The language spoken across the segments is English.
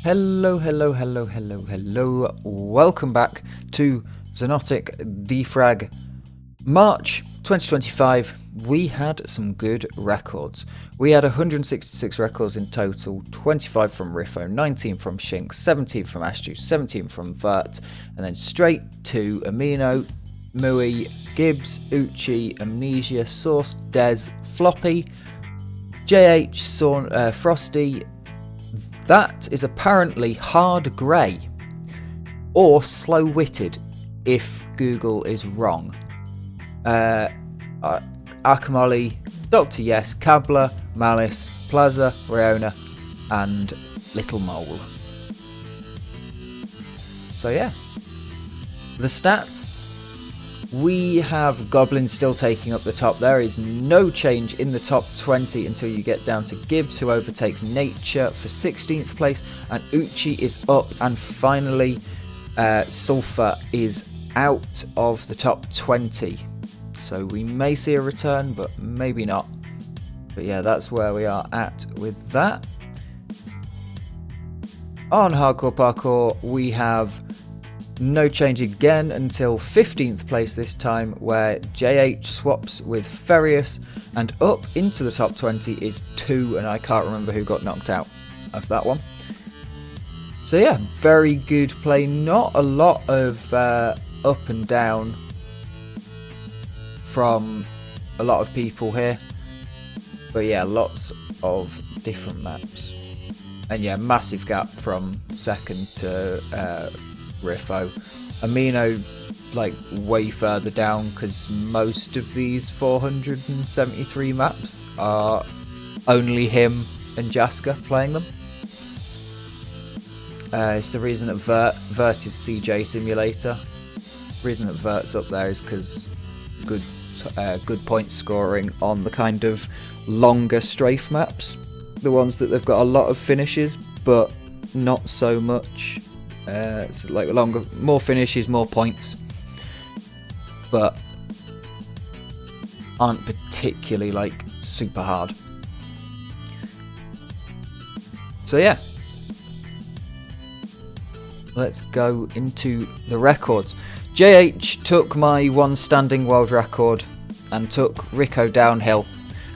Hello, hello, hello, hello, hello. Welcome back to Xonotic DeFrag. March 2025, we had some good records. We had 166 records in total, 25 from Riffo, 19 from Shinx, 17 from Astru, 17 from Vert, and then straight to Amino, Mui, Gibbs, Uchi, Amnesia, Source, Dez, Floppy, JH, Frosty. That is apparently hard grey, or slow-witted, if Google is wrong. Akamali, Dr. Yes, Kabla, Malice, Plaza, Riona, and Little Mole. So yeah, the stats. We have Goblins still taking up the top. There is no change in the top 20 until you get down to Gibbs, who overtakes Nature for 16th place, and Uchi is up, and finally Sulfur is out of the top 20. So we may see a return, but maybe not. But yeah, that's where we are at with that. On Hardcore Parkour, we have no change again until 15th place this time, where JH swaps with Ferius, and up into the top 20 is 2, and I can't remember who got knocked out of that one. So yeah, very good play. Not a lot of up and down from a lot of people here, but yeah, lots of different maps. And yeah, massive gap from second to Riffo. Amino like way further down, because most of these 473 maps are only him and Jaska playing them. It's the reason that Vert is CJ Simulator. The reason that Vert's up there is because good point scoring on the kind of longer strafe maps, the ones that they've got a lot of finishes but not so much. It's like longer, more finishes, more points, but aren't particularly like super hard. So yeah, let's go into the records. JH took my one standing world record and took Rico downhill,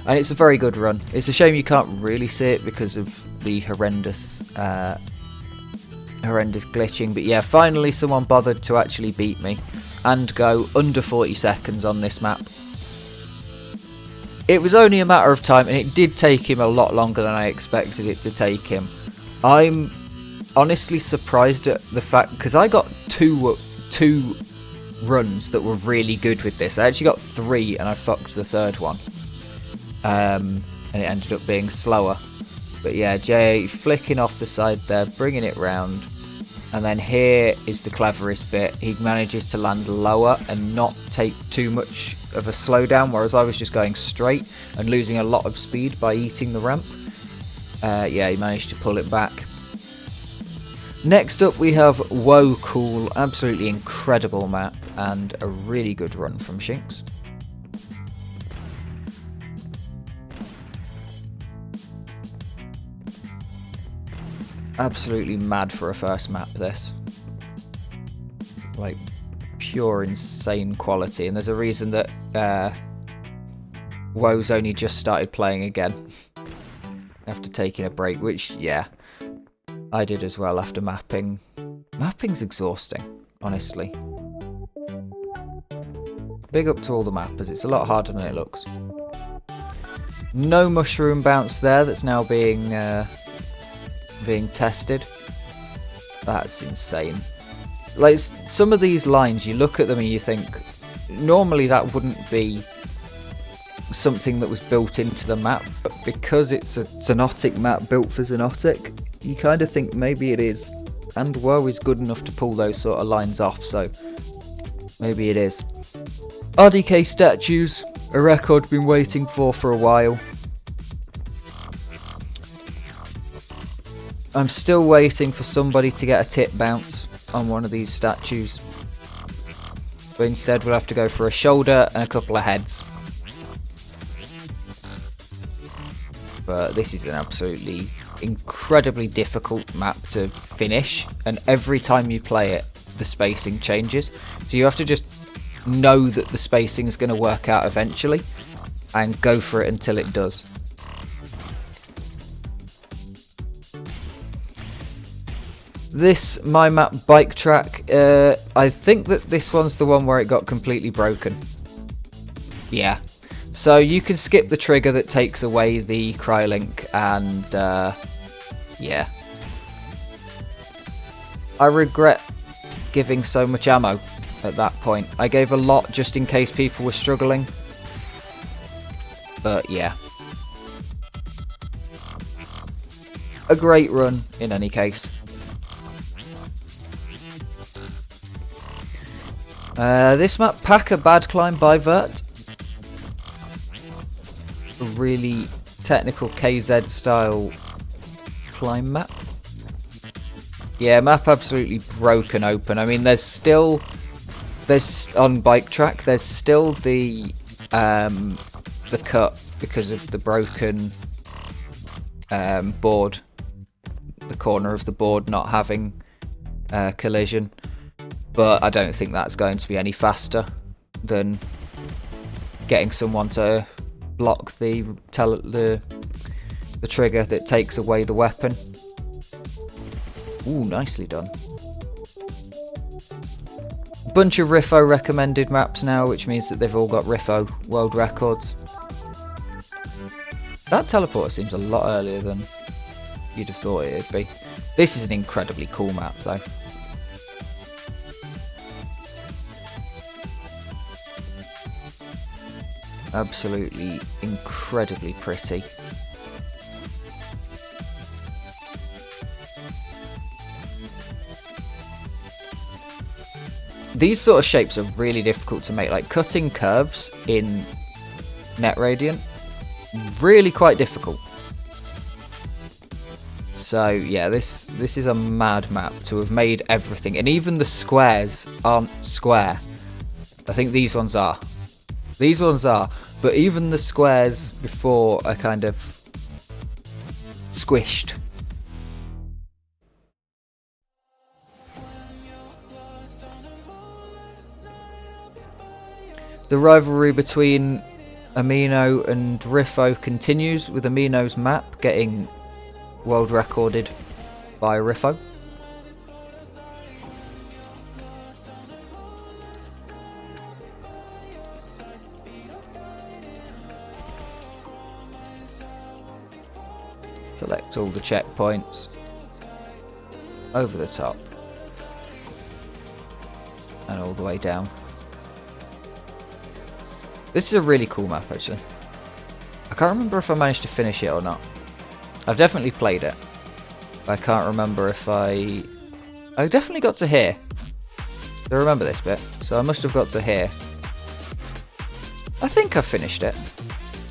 and it's a very good run. It's a shame you can't really see it because of the horrendous glitching, but yeah, finally someone bothered to actually beat me and go under 40 seconds on this map. It was only a matter of time, and it did take him a lot longer than I expected it to take him. I'm honestly surprised at the fact, because I got two runs that were really good with this. I actually got 3 and I fucked the third one, and it ended up being slower. But yeah, Jay flicking off the side there, bringing it round. And then here is the cleverest bit. He manages to land lower and not take too much of a slowdown, whereas I was just going straight and losing a lot of speed by eating the ramp. Yeah, he managed to pull it back. Next up we have Whoa Cool. Absolutely incredible map and a really good run from Shinx. Absolutely mad for a first map, this. Like, pure insane quality. And there's a reason that Woe's only just started playing again after taking a break, which, yeah, I did as well after mapping. Mapping's exhausting, honestly. Big up to all the mappers, it's a lot harder than it looks. No mushroom bounce there, that's now being tested. That's insane. Like, some of these lines, you look at them and you think normally that wouldn't be something that was built into the map, but because it's a Xonotic map built for Xonotic, you kind of think maybe it is, and Woe is good enough to pull those sort of lines off, so maybe it is. RDK statues, a record been waiting for a while. I'm still waiting for somebody to get a tip bounce on one of these statues, but instead we'll have to go for a shoulder and a couple of heads. But this is an absolutely incredibly difficult map to finish, and every time you play it, the spacing changes. So you have to just know that the spacing is going to work out eventually, and go for it until it does. This My Map bike track, I think that this one's the one where it got completely broken. Yeah. So you can skip the trigger that takes away the Crylink, and yeah. I regret giving so much ammo at that point. I gave a lot just in case people were struggling. But yeah. A great run in any case. This map, Pack a Bad Climb by Vert. A really technical KZ style climb map. Yeah, map absolutely broken open. I mean, there's on bike track, there's still the cut because of the broken board, the corner of the board not having collision. But I don't think that's going to be any faster than getting someone to block the trigger that takes away the weapon. Ooh, nicely done. Bunch of Riffo recommended maps now, which means that they've all got Riffo world records. That teleporter seems a lot earlier than you'd have thought it'd be. This is an incredibly cool map though. Absolutely incredibly pretty. These sort of shapes are really difficult to make, like cutting curves in Net Radiant, really quite difficult. So yeah, this is a mad map to have made everything, and even the squares aren't square. I think these ones are. These ones are, but even the squares before are kind of squished. The rivalry between Amino and Riffo continues, with Amino's map getting world recorded by Riffo. Collect all the checkpoints over the top and all the way down. This is a really cool map actually. I can't remember if I managed to finish it or not. I've definitely played it. I can't remember if I definitely got to here. I remember this bit, so I must have got to here. I think I finished it.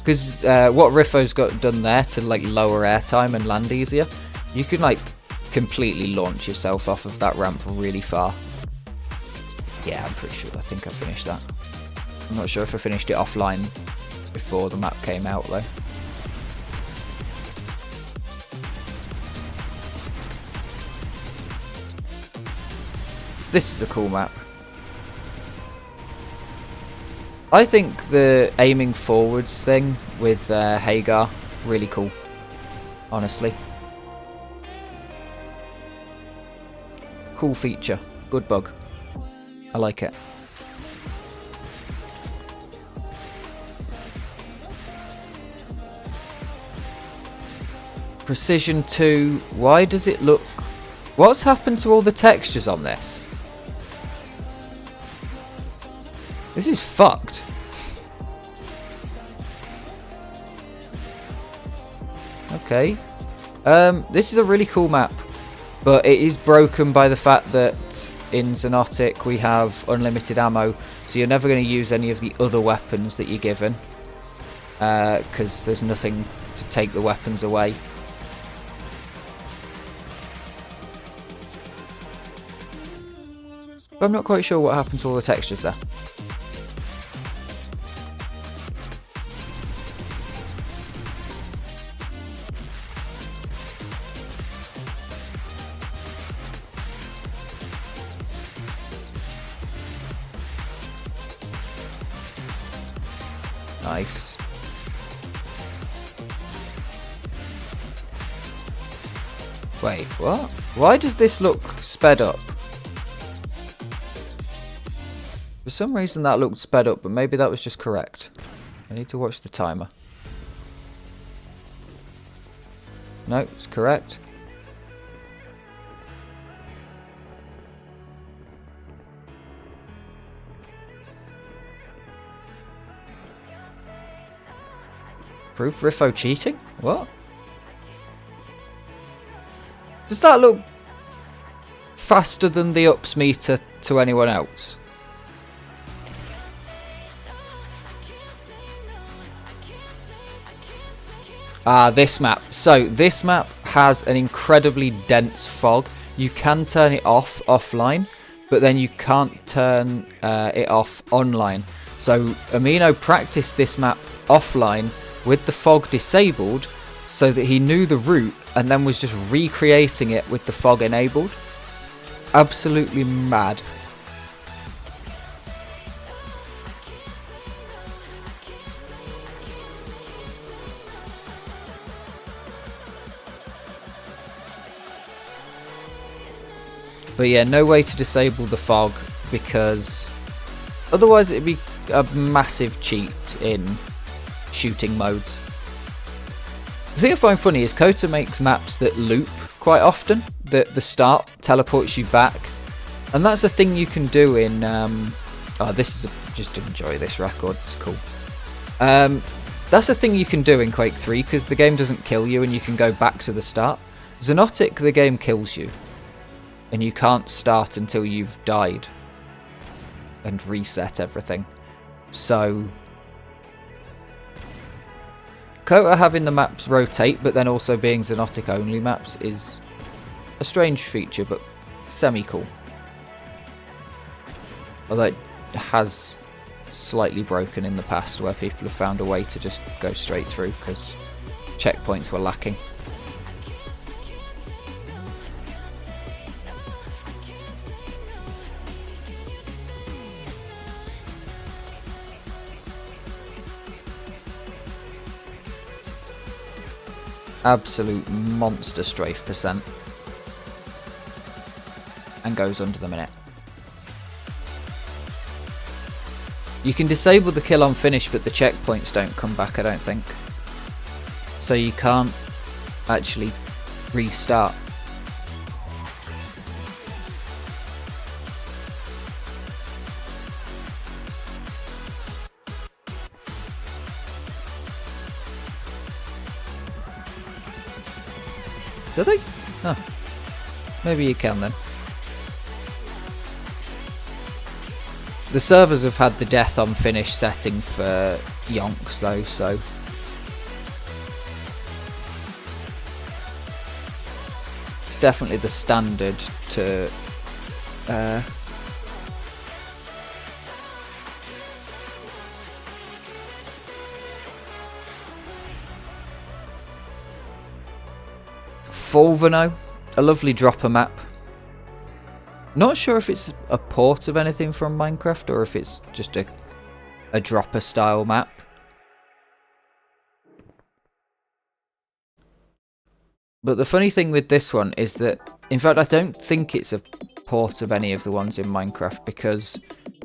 Because what Riffo's got done there to like lower airtime and land easier, you can like completely launch yourself off of that ramp really far. Yeah, I'm pretty sure. I think I finished that. I'm not sure if I finished it offline before the map came out though. This is a cool map. I think the aiming forwards thing with Hagar, really cool, honestly. Cool feature, good bug. I like it. Precision 2, why does it look... What's happened to all the textures on this? This is fucked. Okay. This is a really cool map, but it is broken by the fact that in Xonotic we have unlimited ammo, so you're never going to use any of the other weapons that you're given, because there's nothing to take the weapons away. But I'm not quite sure what happened to all the textures there. Nice. Wait, what? Why does this look sped up? For some reason that looked sped up, but maybe that was just correct. I need to watch the timer. No, it's correct. Proof Riffo cheating? What? Does that look faster than the ups meter to anyone else? Ah, this map. So, this map has an incredibly dense fog. You can turn it off offline, but then you can't turn it off online. So, Amino practiced this map offline with the fog disabled so that he knew the route and then was just recreating it with the fog enabled. Absolutely mad. But yeah, no way to disable the fog because otherwise it'd be a massive cheat in shooting modes. The thing I find funny is Kota makes maps that loop quite often. The start teleports you back, and that's a thing you can do in. Just enjoy this record. It's cool. That's a thing you can do in Quake 3 because the game doesn't kill you and you can go back to the start. Xonotic, the game kills you, and you can't start until you've died and reset everything. So Kota having the maps rotate, but then also being Xonotic only maps is a strange feature, but semi-cool. Although it has slightly broken in the past where people have found a way to just go straight through because checkpoints were lacking. Absolute monster strafe percent. And goes under the minute. You can disable the kill on finish, but the checkpoints don't come back, I don't think. So you can't actually restart. Do they? Oh. Maybe you can then. The servers have had the death on finish setting for yonks though, so it's definitely the standard to Fulvano, a lovely dropper map. Not sure if it's a port of anything from Minecraft or if it's just a dropper style map. But the funny thing with this one is that, in fact, I don't think it's a port of any of the ones in Minecraft because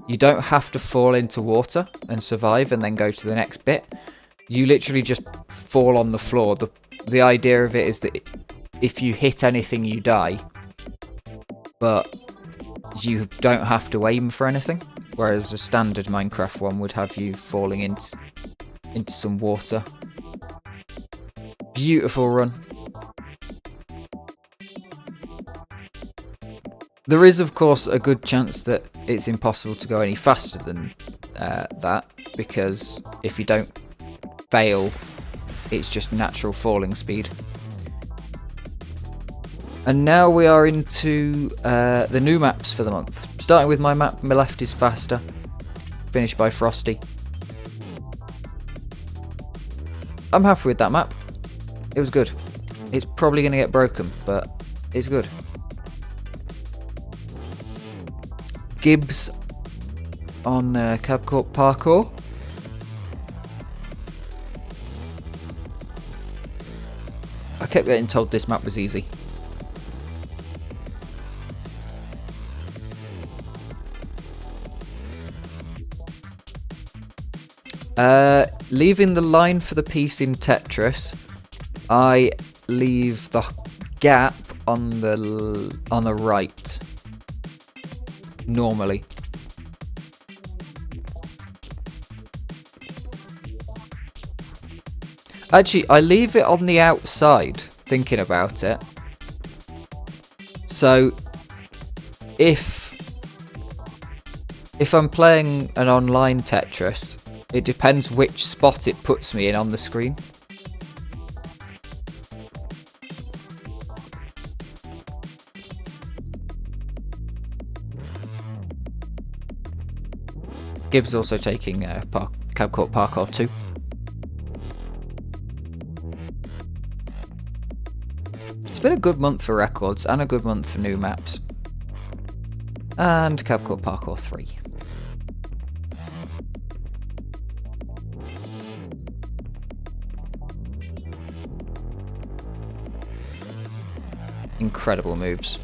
you don't have to fall into water and survive and then go to the next bit. You literally just fall on the floor. The idea of it is that if you hit anything, you die. But you don't have to aim for anything, whereas a standard Minecraft one would have you falling into some water. Beautiful run. There is, of course, a good chance that it's impossible to go any faster than that, because if you don't fail, it's just natural falling speed. And now we are into the new maps for the month. Starting with my map, my left is faster. Finished by Frosty. I'm happy with that map. It was good. It's probably going to get broken, but it's good. Gibbs on Cabcorp Parkour. kept getting told this map was easy. Leaving the line for the piece in Tetris, I leave the gap on the right. Normally. Actually, I leave it on the outside, thinking about it. So, if I'm playing an online Tetris, it depends which spot it puts me in on the screen. Gibbs also taking Cab Court Parkour 2. It's been a good month for records and a good month for new maps. And Cab Court Parkour 3. Incredible moves.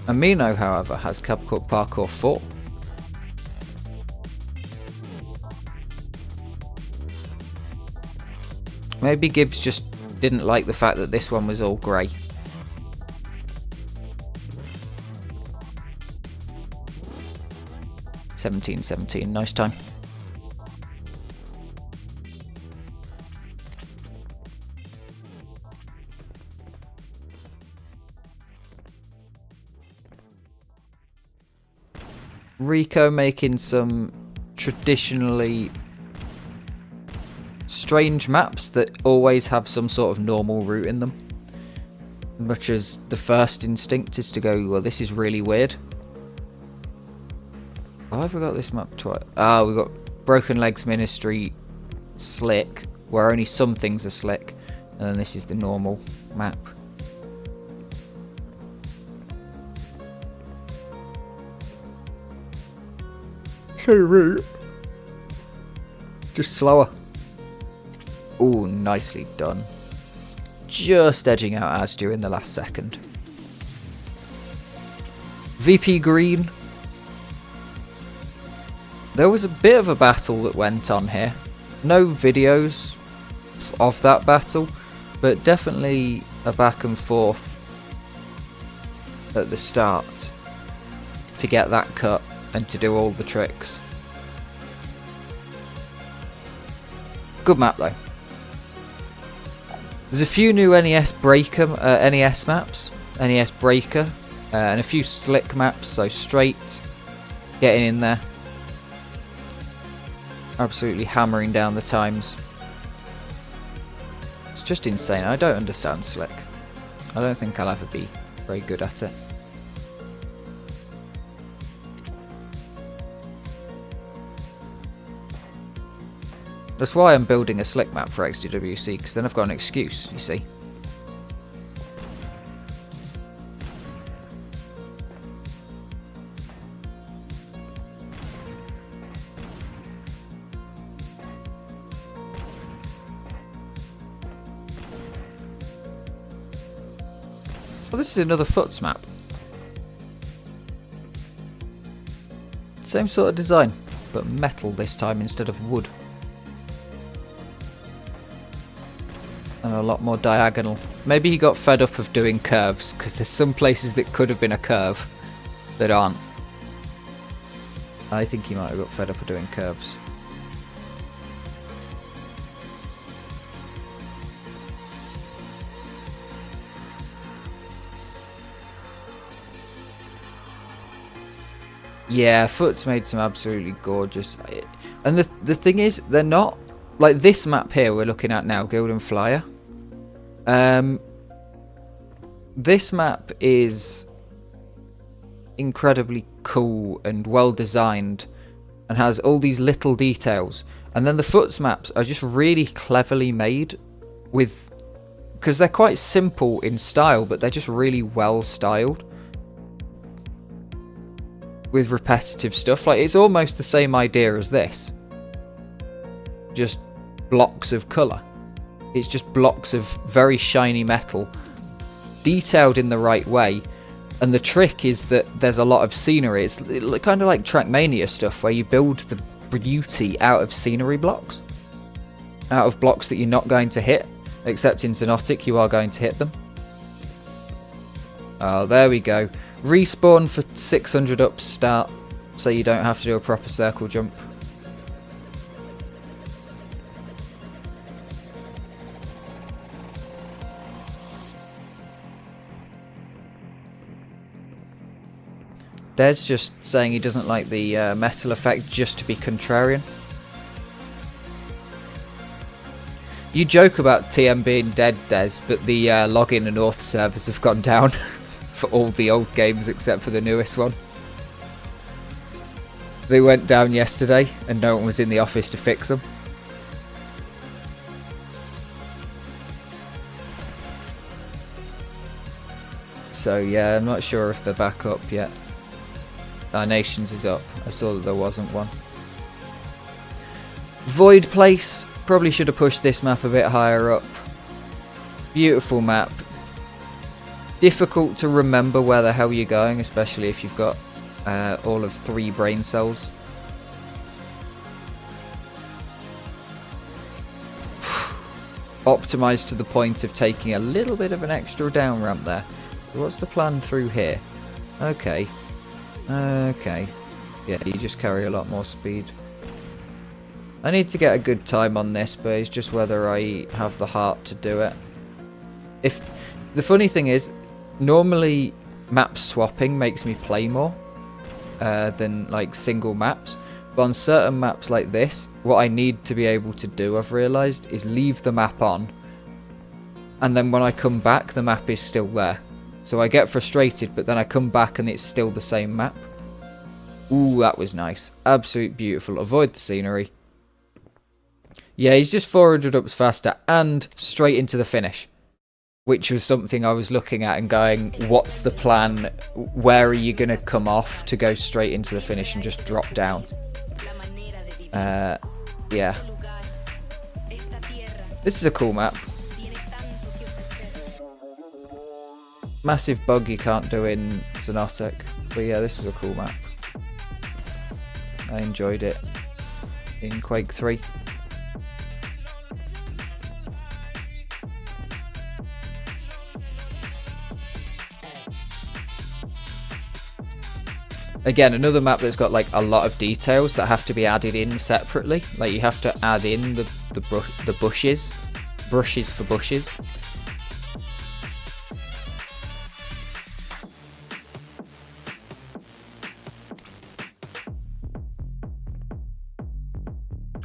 Amino, however, has Cab Court Parkour 4. Maybe Gibbs just didn't like the fact that this one was all grey. $17.17, nice time. Rico making some traditionally strange maps that always have some sort of normal route in them. Much as the first instinct is to go, well, this is really weird. Oh, have we got this map twice? Ah, we've got Broken Legs Ministry slick, where only some things are slick, and then this is the normal map. Same route, just slower. Ooh, nicely done. Just edging out Asdu in the last second. VP Green. There was a bit of a battle that went on here. No videos of that battle, but definitely a back and forth at the start to get that cut and to do all the tricks. Good map though. There's a few new NES maps, NES Breaker, and a few slick maps, so straight, getting in there. Absolutely hammering down the times. It's just insane. I don't understand slick. I don't think I'll ever be very good at it. That's why I'm building a slick map for XDWC, because then I've got an excuse, you see. Well, this is another Foots map. Same sort of design, but metal this time instead of wood. And a lot more diagonal. Maybe he got fed up of doing curves, because there's some places that could have been a curve that aren't. I think he might have got fed up of doing curves. Yeah, Foot's made some absolutely gorgeous. And the thing is, they're not like this map here we're looking at now, Gildan Flyer. This map is incredibly cool and well designed and has all these little details, And then the foots maps are just really cleverly made with, because they're quite simple in style, but they're just really well styled with repetitive stuff. Like, it's almost the same idea as this, just blocks of colour. It's just blocks of very shiny metal, detailed in the right way. And the trick is that there's a lot of scenery. It's kind of like Trackmania stuff, where you build the beauty out of scenery blocks, out of blocks that you're not going to hit, except in Xonotic you are going to hit them. Oh, there we go. Respawn for 600 up start, so you don't have to do a proper circle jump. Des just saying he doesn't like the metal effect, just to be contrarian. You joke about TM being dead, Des, but the login and auth servers have gone down for all the old games except for the newest one. They went down yesterday and no one was in the office to fix them. So yeah, I'm not sure if they're back up yet. Nations is up. I saw that there wasn't one. Void Place. Probably should have pushed this map a bit higher up. Beautiful map. Difficult to remember where the hell you're going, especially if you've got all of 3 brain cells. Optimised to the point of taking a little bit of an extra down ramp there. So what's the plan through here? Okay. Okay. Yeah, you just carry a lot more speed. I need to get a good time on this, but it's just whether I have the heart to do it. If the funny thing is, normally map swapping makes me play more than like single maps. But on certain maps like this, what I need to be able to do, I've realised, is leave the map on. And then when I come back, the map is still there. So I get frustrated, but then I come back and it's still the same map. Ooh, that was nice. Absolute beautiful. Avoid the scenery. Yeah, he's just 400 ups faster and straight into the finish. Which was something I was looking at and going, what's the plan? Where are you going to come off to go straight into the finish and just drop down? Yeah. This is a cool map. Massive bug you can't do in Xonotic. But yeah, this was a cool map. I enjoyed it in Quake 3. Again, another map that's got like a lot of details that have to be added in separately. Like you have to add in the bushes. Brushes for bushes.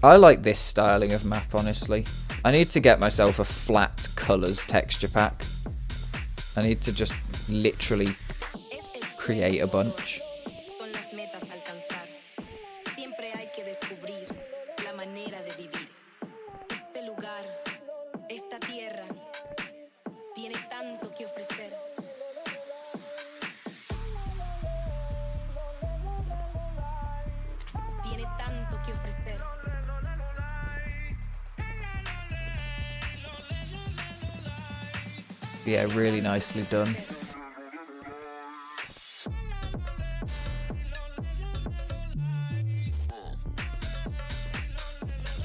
I like this styling of map, honestly. I need to get myself a flat colours texture pack. I need to just literally create a bunch. Yeah, really nicely done.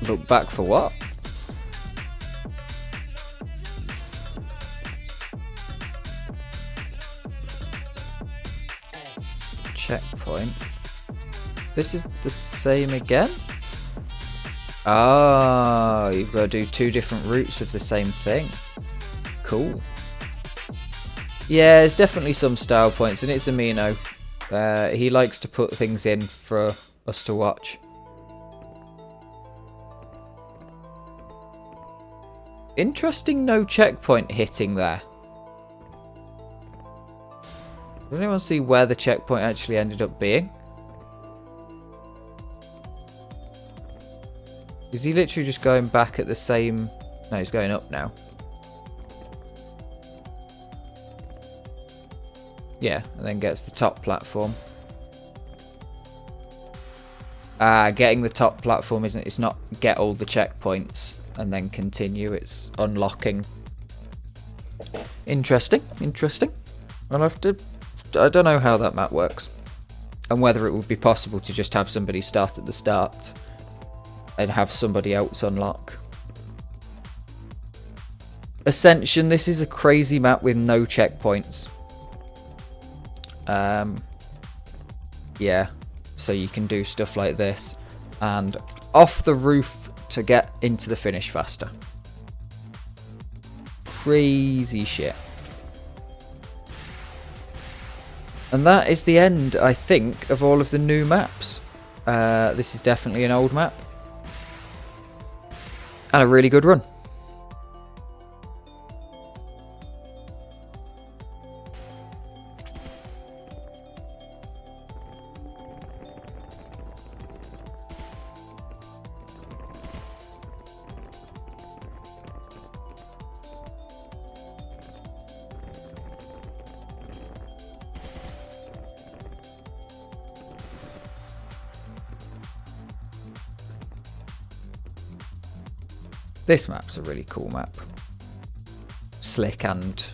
Look back for what? Checkpoint. This is the same again? Ah, you've got to do 2 different routes of the same thing. Cool. Yeah, there's definitely some style points, and it's Amino. He likes to put things in for us to watch. Interesting no checkpoint hitting there. Does anyone see where the checkpoint actually ended up being? Is he literally just going back at the same... No, he's going up now. Yeah, and then gets the top platform. Getting the top platform isn't... It's not get all the checkpoints and then continue. It's unlocking. Interesting. Interesting. I'll have to... I don't know how that map works. And whether it would be possible to just have somebody start at the start and have somebody else unlock. Ascension, this is a crazy map with no checkpoints. Yeah, so you can do stuff like this and off the roof to get into the finish faster. Crazy shit. And that is the end, I think, of all of the new maps. This is definitely an old map. And a really good run. This map's a really cool map. Slick and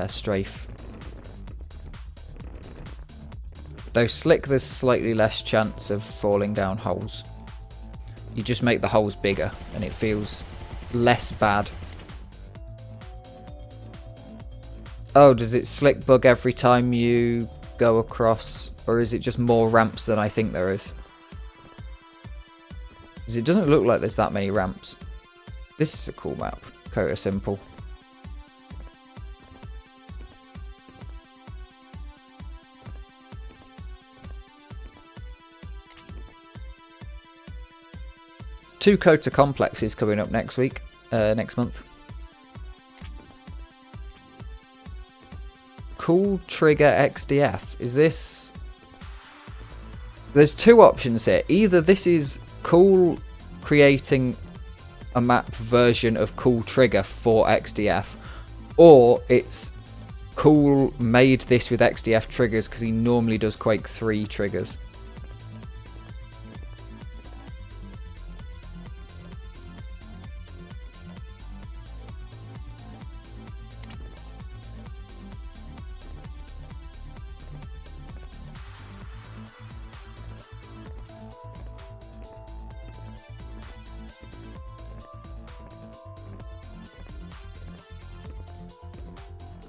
strafe. Though slick, there's slightly less chance of falling down holes. You just make the holes bigger and it feels less bad. Oh, does it slick bug every time you go across? Or is it just more ramps than I think there is? Because it doesn't look like there's that many ramps. This is a cool map. Kota Simple. Two Kota complexes coming up next week, next month. Cool Trigger XDF. Is this... There's two options here. Either this is Cool creating a map version of Cool Trigger for XDF, or it's Cool made this with XDF triggers because he normally does Quake 3 triggers.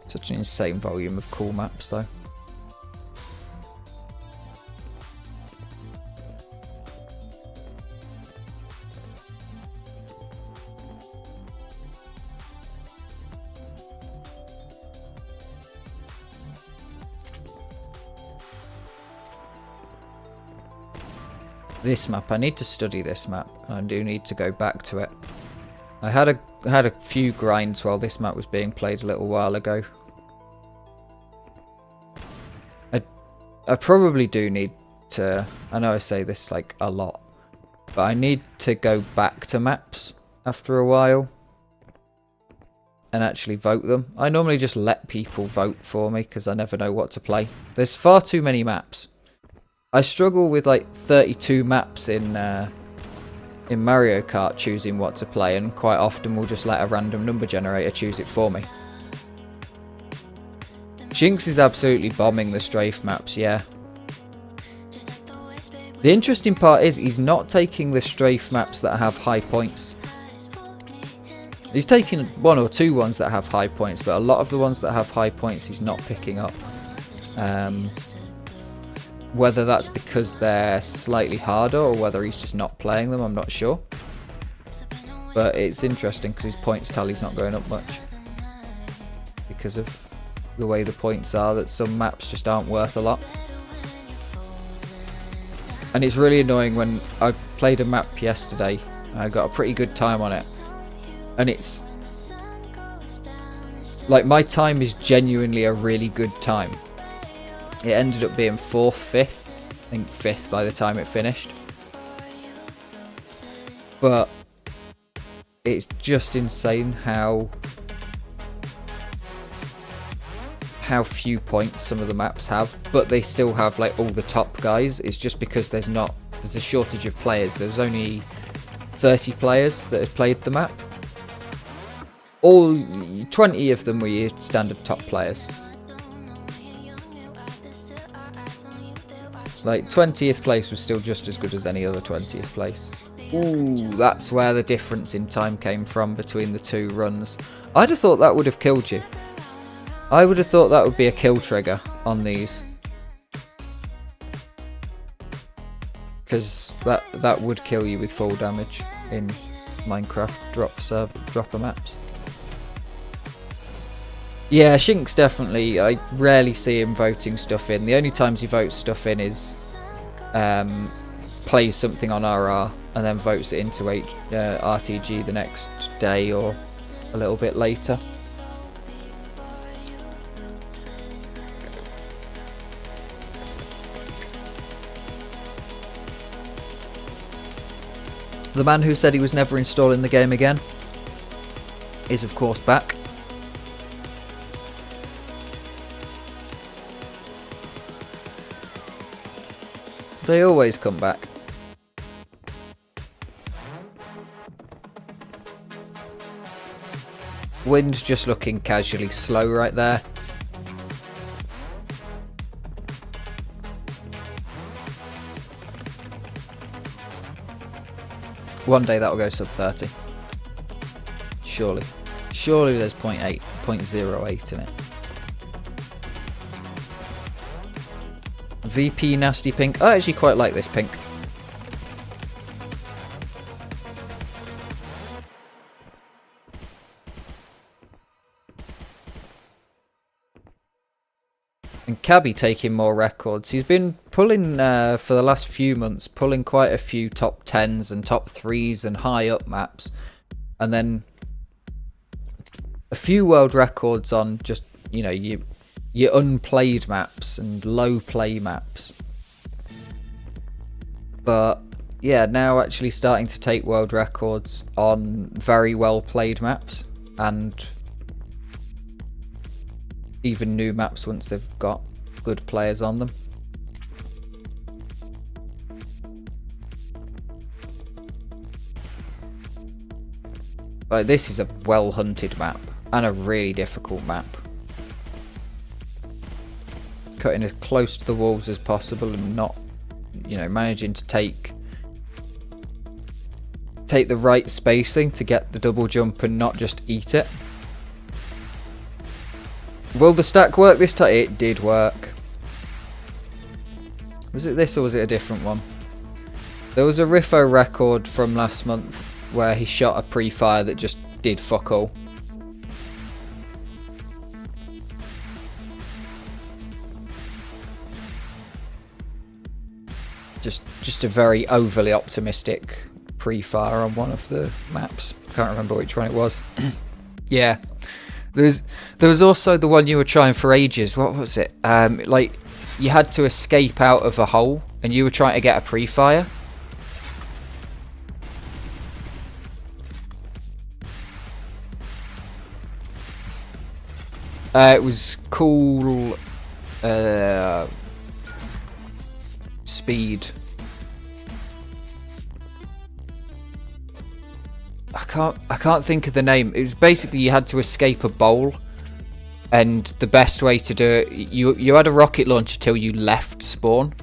Such an insane volume of cool maps though. This map, I need to study this map. I do need to go back to it. I had a few grinds while this map was being played a little while ago. I probably do need to, I know I say this like a lot, but I need to go back to maps after a while and actually vote them. I normally just let people vote for me because I never know what to play. There's far too many maps. I struggle with like 32 maps in Mario Kart choosing what to play, and quite often we'll just let a random number generator choose it for me. Jinx is absolutely bombing the strafe maps, yeah. The interesting part is he's not taking the strafe maps that have high points. He's taking one or two ones that have high points, but a lot of the ones that have high points he's not picking up. Whether that's because they're slightly harder or whether he's just not playing them, I'm not sure. But it's interesting because his points tally's not going up much. Because of the way the points are, that some maps just aren't worth a lot. And it's really annoying when I played a map yesterday, I got a pretty good time on it, and it's like my time is genuinely a really good time. It ended up being 4th, 5th, I think 5th by the time it finished. But it's just insane how few points some of the maps have, but they still have like all the top guys. It's just because there's a shortage of players. There's only 30 players that have played the map. All 20 of them were your standard top players. Like 20th place was still just as good as any other 20th place. Ooh, that's where the difference in time came from between the two runs. I'd have thought that would have killed you. I would have thought that would be a kill trigger on these. Because that would kill you with full damage in Minecraft dropper maps. Yeah, Shink's definitely, I rarely see him voting stuff in. The only times he votes stuff in is plays something on RR and then votes it into RTG the next day or a little bit later. The man who said he was never installing the game again is of course back. They always come back. Wind's just looking casually slow right there. One day that'll go sub 30. Surely. Surely there's 0.08 in it. VP Nasty Pink. I actually quite like this pink. And Cabby taking more records. He's been pulling, for the last few months, pulling quite a few top 10s and top 3s and high up maps. And then a few world records on just, you know, your unplayed maps and low play maps. But yeah, now actually starting to take world records on very well played maps and even new maps once they've got good players on them. Like, this is a well hunted map and a really difficult map. Cutting as close to the walls as possible and not, you know, managing to take the right spacing to get the double jump and not just eat it. Will the stack work this time? It did work. Was it this or was it a different one? There was a Riffo record from last month where he shot a pre-fire that just did fuck all. Just a very overly optimistic pre-fire on one of the maps. Can't remember which one it was. Yeah. There was also the one you were trying for ages. What was it? Like, you had to escape out of a hole and you were trying to get a pre-fire. It was cool speed. I can't think of the name. It was basically you had to escape a bowl, and the best way to do it, you had a rocket launcher till you left spawn,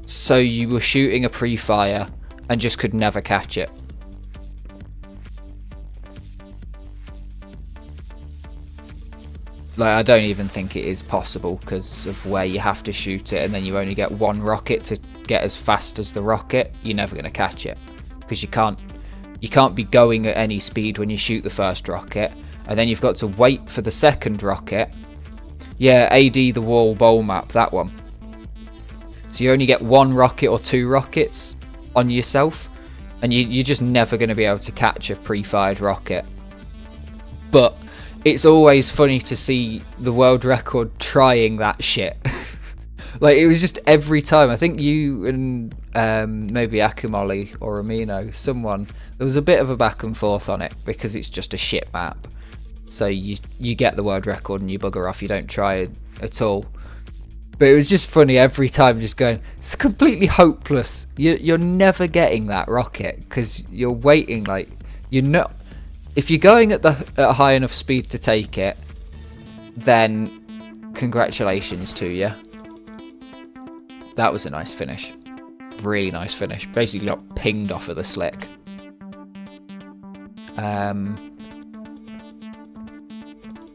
so you were shooting a pre-fire and just could never catch it. Like, I don't even think it is possible because of where you have to shoot it and then you only get one rocket to get as fast as the rocket. You're never going to catch it because you can't be going at any speed when you shoot the first rocket, and then you've got to wait for the second rocket. Yeah, AD the wall bowl map, that one. So you only get one rocket or two rockets on yourself, and you're just never going to be able to catch a pre-fired rocket. But it's always funny to see the world record trying that shit. Like, it was just every time. I think you and maybe Akumoli or Amino, someone, there was a bit of a back and forth on it because it's just a shit map. So you get the world record and you bugger off. You don't try it at all. But it was just funny every time, just going, it's completely hopeless. You're never getting that rocket because you're waiting. Like, you're not. If you're going at a high enough speed to take it, then congratulations to you. That was a nice finish. Really nice finish. Basically got pinged off of the slick.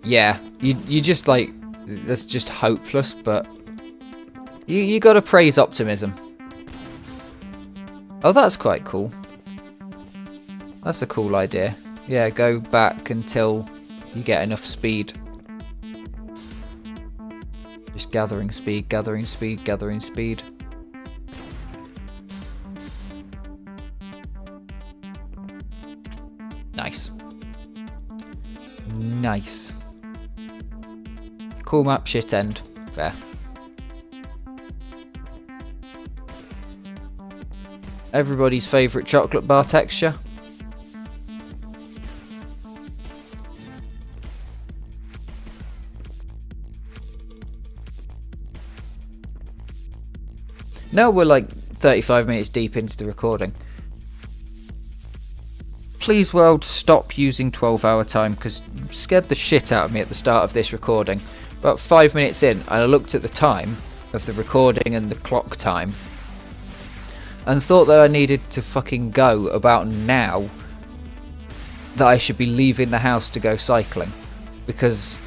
Yeah, you just like, that's just hopeless, but you gotta praise optimism. Oh, that's quite cool. That's a cool idea. Yeah, go back until you get enough speed. Just gathering speed, gathering speed, gathering speed. Nice. Nice. Cool map, shit end. Fair. Everybody's favourite chocolate bar texture. Now we're like 35 minutes deep into the recording. Please, world, stop using 12-hour time, because you scared the shit out of me at the start of this recording. About 5 minutes in, I looked at the time of the recording and the clock time and thought that I needed to fucking go about now, that I should be leaving the house to go cycling, because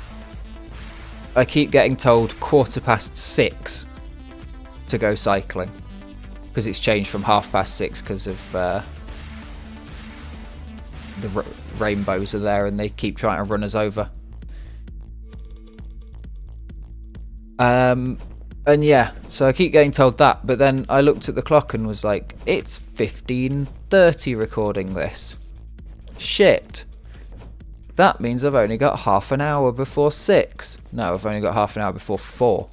I keep getting told 6:15 to go cycling, because it's changed from 6:30 because of the rainbows are there and they keep trying to run us over. And yeah, so I keep getting told that, but then I looked at the clock and was like, it's 15:30 recording this. Shit. That means I've only got half an hour before 6. No, I've only got half an hour before 4.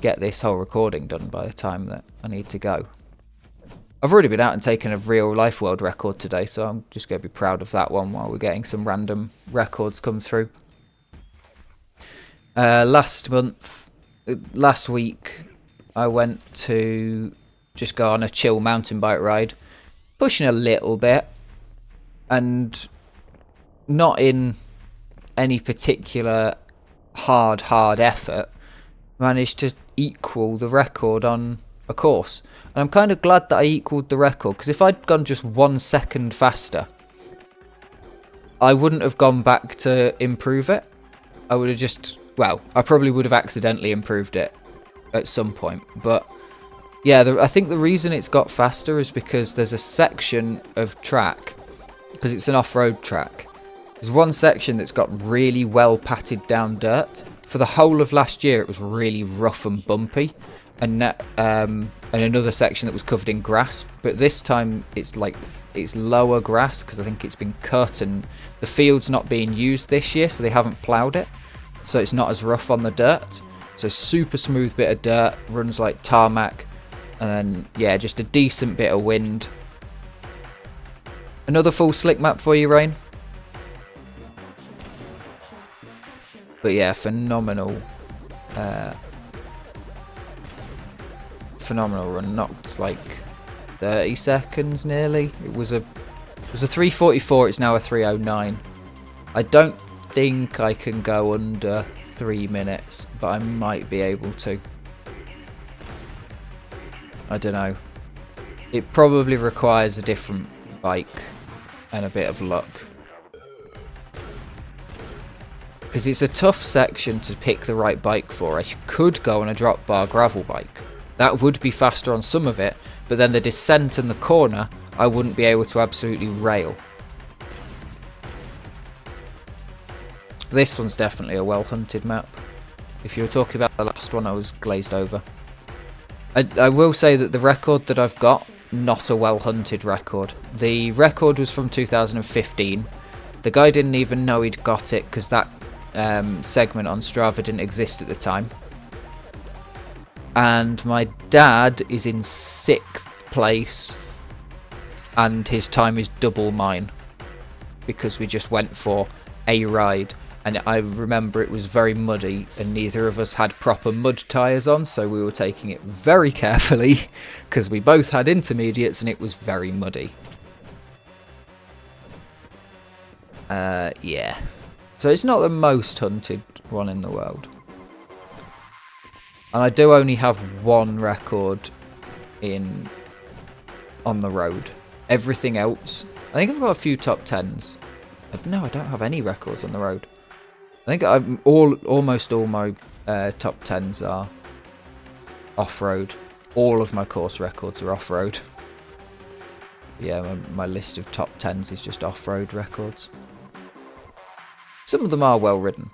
Get this whole recording done by the time that I need to go. I've already been out and taken a real life world record today, so I'm just going to be proud of that one while we're getting some random records come through. Last week, I went to just go on a chill mountain bike ride, pushing a little bit, and not in any particular hard effort, managed to equal the record on a course. And I'm kind of glad that I equaled the record, because if I'd gone just 1 second faster, I wouldn't have gone back to improve it. I would have just, well, I probably would have accidentally improved it at some point. But yeah, I think the reason it's got faster is because there's a section of track, because it's an off-road track. There's one section that's got really well patted down dirt. For the whole of last year, it was really rough and bumpy, and another section that was covered in grass. But this time, it's lower grass, because I think it's been cut, and the field's not being used this year, so they haven't ploughed it. So it's not as rough on the dirt. So super smooth bit of dirt, runs like tarmac, and then yeah, just a decent bit of wind. Another full slick map for you, Rain. But yeah, phenomenal run. Knocked like 30 seconds nearly. It was a 3:44. It's now a 3:09. I don't think I can go under 3 minutes, but I might be able to. I don't know. It probably requires a different bike and a bit of luck, because it's a tough section to pick the right bike for. I could go on a drop bar gravel bike. That would be faster on some of it, but then the descent and the corner, I wouldn't be able to absolutely rail. This one's definitely a well-hunted map. If you were talking about the last one, I was glazed over. I will say that the record that I've got, not a well-hunted record. The record was from 2015. The guy didn't even know he'd got it, because that segment on Strava didn't exist at the time. And my dad is in 6th place, and his time is double mine, because we just went for a ride. And I remember it was very muddy, and neither of us had proper mud tyres on, so we were taking it very carefully, because we both had intermediates and it was very muddy. Yeah. So it's not the most hunted one in the world. And I do only have 1 record on the road. Everything else, I think I've got a few top 10s. No, I don't have any records on the road. I think almost all my top 10s are off-road. All of my course records are off-road. Yeah, my list of top 10s is just off-road records. Some of them are well ridden.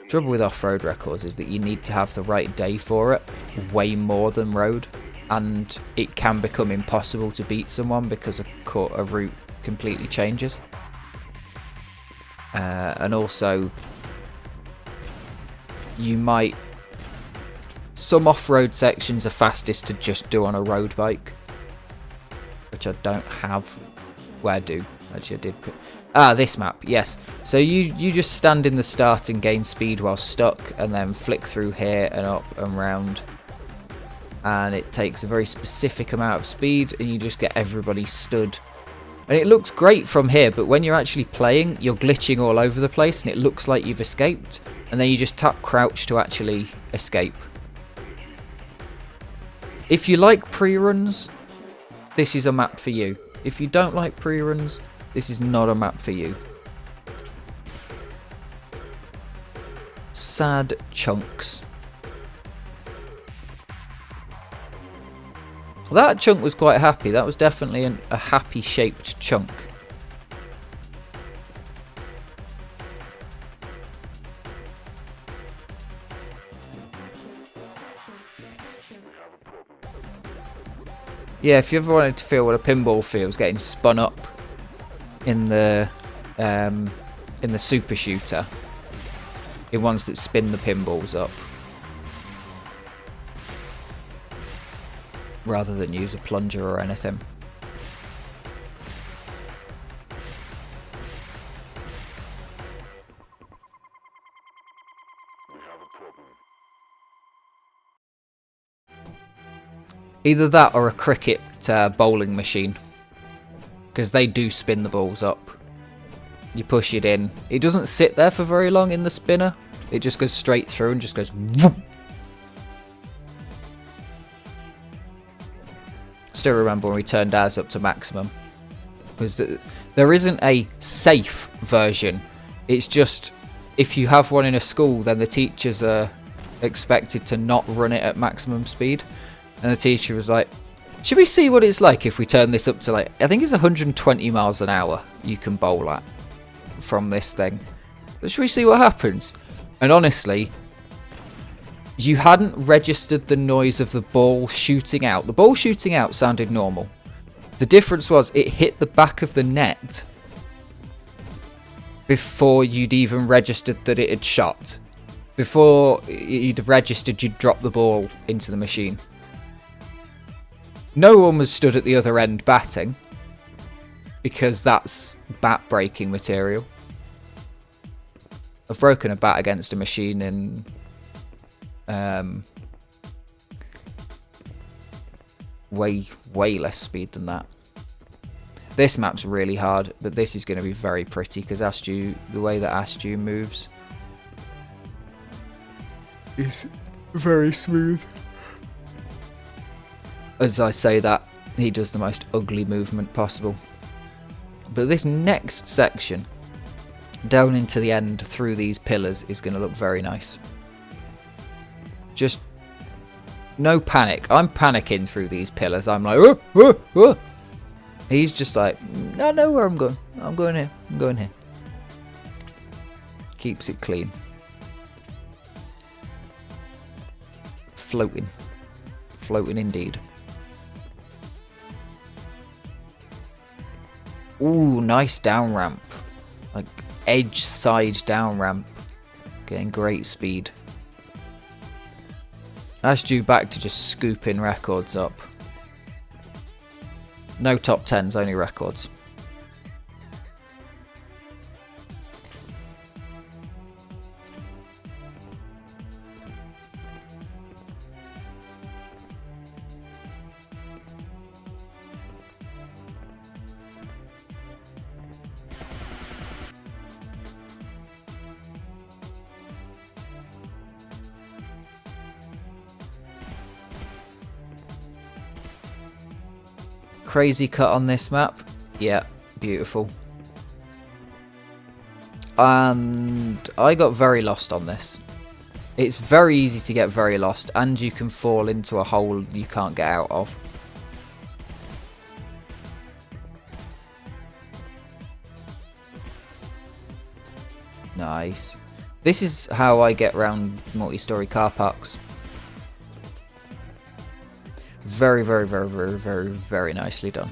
Trouble with off-road records is that you need to have the right day for it, way more than road, and it can become impossible to beat someone because a route completely changes. And also, some off-road sections are fastest to just do on a road bike, which I don't have. Well, I do. Actually, I did. This map, yes. So you just stand in the start and gain speed while stuck, and then flick through here and up and round. And it takes a very specific amount of speed, and you just get everybody stood. And it looks great from here, but when you're actually playing, you're glitching all over the place, and it looks like you've escaped. And then you just tap crouch to actually escape. If you like pre-runs, this is a map for you. If you don't like pre-runs, this is not a map for you. Sad chunks. Well, that chunk was quite happy. That was definitely a happy shaped chunk. Yeah, if you ever wanted to feel what a pinball feels, getting spun up in the super shooter, in ones that spin the pinballs up, rather than use a plunger or anything. Either that or a cricket bowling machine, because they do spin the balls up. You push it in. It doesn't sit there for very long in the spinner. It just goes straight through and just goes vroom. Still remember when we turned ours up to maximum, because there isn't a safe version. It's just, if you have one in a school, then the teachers are expected to not run it at maximum speed. And the teacher was like, should we see what it's like if we turn this up to, like, I think it's 120 miles an hour you can bowl at from this thing. But should we see what happens? And honestly, you hadn't registered the noise of the ball shooting out. The ball shooting out sounded normal. The difference was it hit the back of the net before you'd even registered that it had shot. Before you'd registered you'd dropped the ball into the machine. No one was stood at the other end batting, because that's bat breaking material. I've broken a bat against a machine in way less speed than that. This map's really hard, but this is going to be very pretty because the way that Astute moves is very smooth. As I say that, he does the most ugly movement possible. But this next section, down into the end through these pillars, is going to look very nice. Just no panic. I'm panicking through these pillars. I'm like, oh, oh, oh. He's just like, I know where I'm going. I'm going here. I'm going here. Keeps it clean. Floating. Floating indeed. Ooh, nice down ramp. Like, edge side down ramp. Getting great speed. That's due back to just scooping records up. No top 10s, only records. Crazy cut on this map. Yeah, beautiful. And I got very lost on this. It's very easy to get very lost, and you can fall into a hole you can't get out of. Nice. This is how I get around multi-story car parks. Very, very, very, very, very, very nicely done.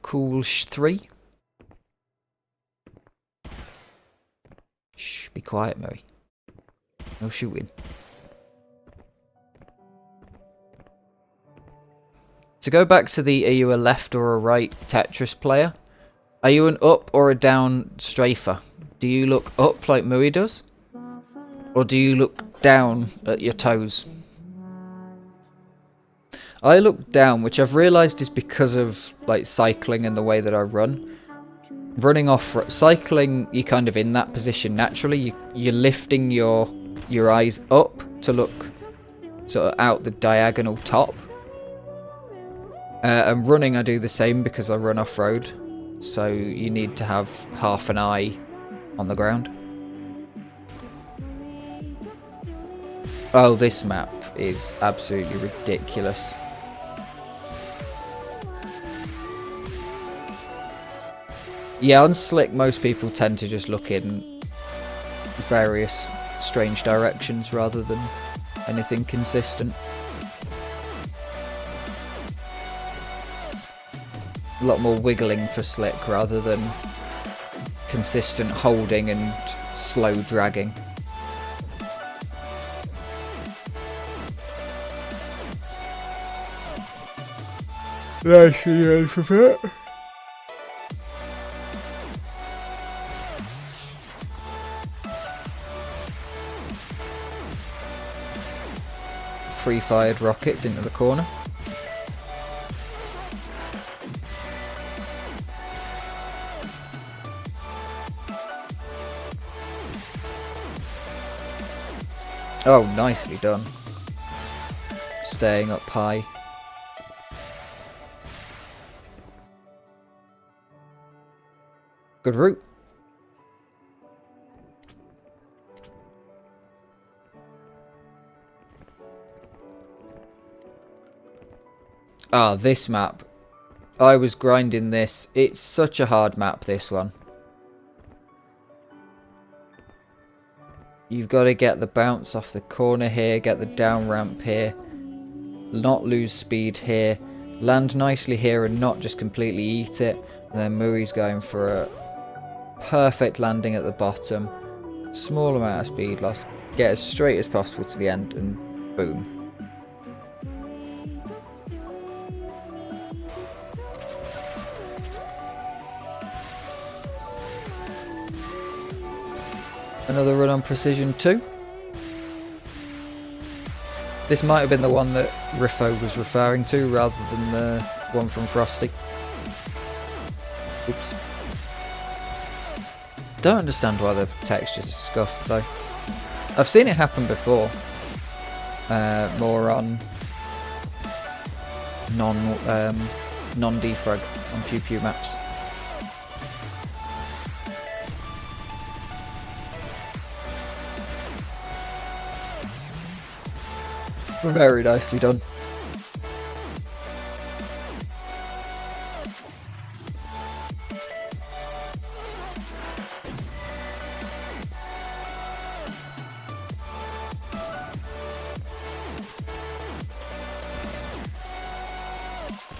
Cool 3. Shh, be quiet, Mary. No shooting. To go back to the, are you a left or a right Tetris player? Are you an up or a down strafer? Do you look up like Mui does? Or do you look down at your toes? I look down, which I've realised is because of like cycling and the way that I run. Running off, cycling, you're kind of in that position naturally. You're lifting your eyes up to look sort of out the diagonal top. And running, I do the same because I run off-road. So you need to have half an eye on the ground. Oh, this map is absolutely ridiculous. Yeah, on Slick, most people tend to just look in various strange directions rather than anything consistent. A lot more wiggling for Slick rather than consistent holding and slow dragging. Nice video for that. Pre-fired rockets into the corner. Oh, nicely done. Staying up high. Good route. Ah, this map. I was grinding this. It's such a hard map, this one. You've got to get the bounce off the corner here, get the down ramp here, not lose speed here, land nicely here and not just completely eat it. And then Muri's going for a perfect landing at the bottom. Small amount of speed loss, get as straight as possible to the end and boom. Another run on Precision 2. This might have been the one that Riffo was referring to rather than the one from Frosty. Oops. Don't understand why the textures are scuffed though. I've seen it happen before. More on non-DeFrag on Pew Pew maps. Very nicely done.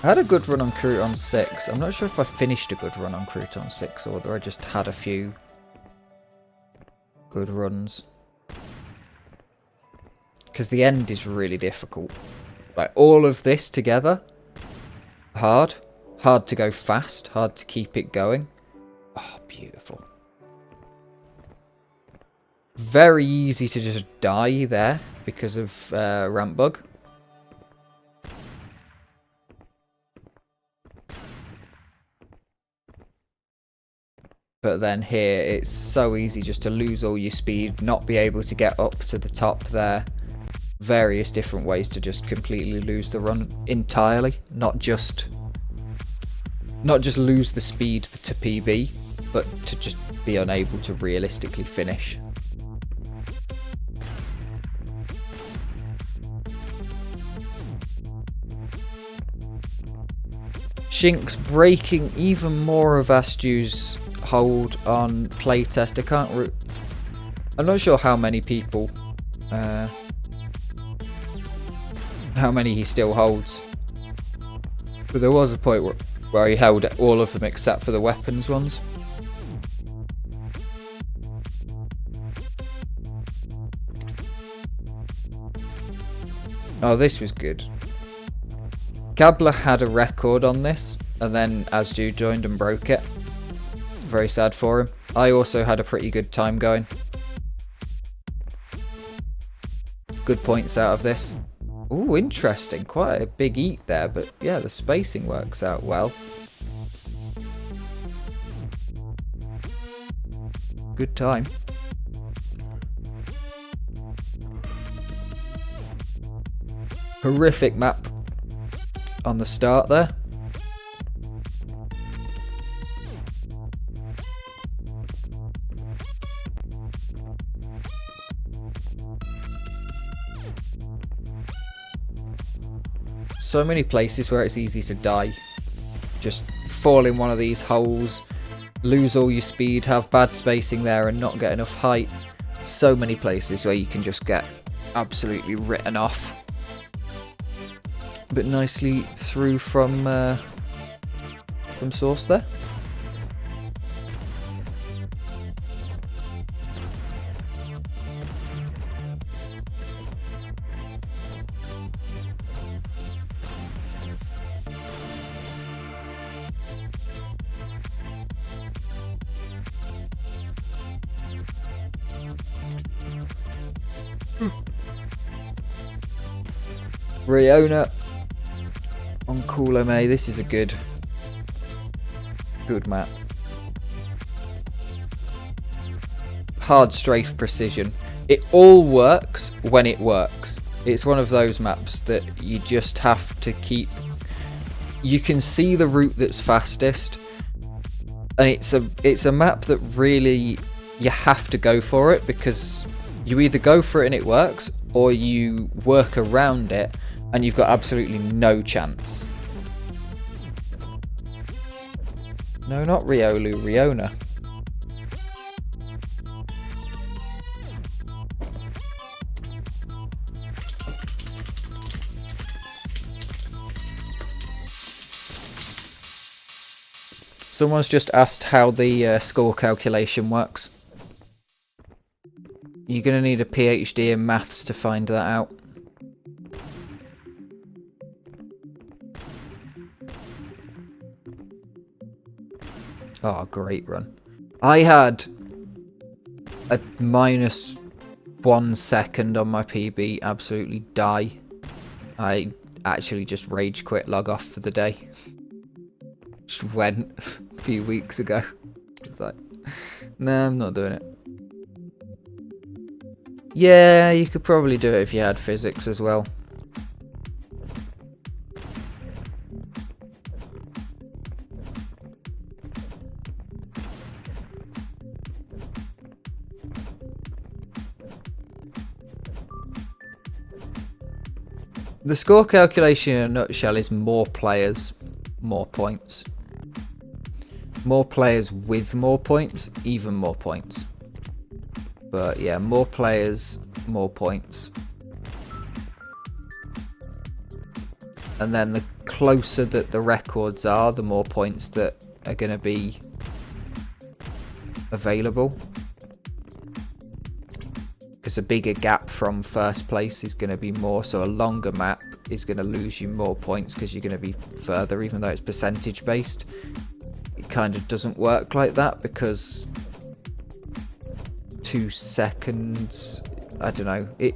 I had a good run on Crouton 6. I'm not sure if I finished a good run on Crouton 6 or whether I just had a few good runs. Because the end is really difficult. Like, all of this together, hard. Hard to go fast, hard to keep it going. Oh, beautiful. Very easy to just die there because of ramp bug. But then here, it's so easy just to lose all your speed, not be able to get up to the top there. Various different ways to just completely lose the run entirely, not just lose the speed to PB, but to just be unable to realistically finish. Shink's breaking even more of Astu's hold on playtest. I'm not sure how many people, how many he still holds, but there was a point where he held all of them except for the weapons ones. Oh, this was good. Gabler had a record on this, and then Asdu joined and broke it. Very sad for him. I also had a pretty good time going. Good points out of this. Ooh, interesting. Quite a big eat there, but yeah, the spacing works out well. Good time. Horrific map on the start there. So many places where it's easy to die. Just fall in one of these holes, lose all your speed, have bad spacing there and not get enough height. So many places where you can just get absolutely written off. But nicely through from source there. Riona on Cooler May. This is a good map. Hard strafe precision. It all works when it works. It's one of those maps that you just have to keep. You can see the route that's fastest, and it's a map that really you have to go for it, because you either go for it and it works, or you work around it and you've got absolutely no chance. No, not Riolu, Riona. Someone's just asked how the score calculation works. You're going to need a PhD in maths to find that out. Oh, great run. I had a -1 second on my PB absolutely die. I actually just rage quit, log off for the day. Just went a few weeks ago. It's like, nah, I'm not doing it. Yeah, you could probably do it if you had physics as well. The score calculation in a nutshell is more players, more points. More players with more points, even more points. But yeah, more players, more points. And then the closer that the records are, the more points that are going to be available. Because a bigger gap from first place is going to be more, so a longer map is going to lose you more points because you're going to be further, even though it's percentage based. It kind of doesn't work like that because 2 seconds, I don't know, it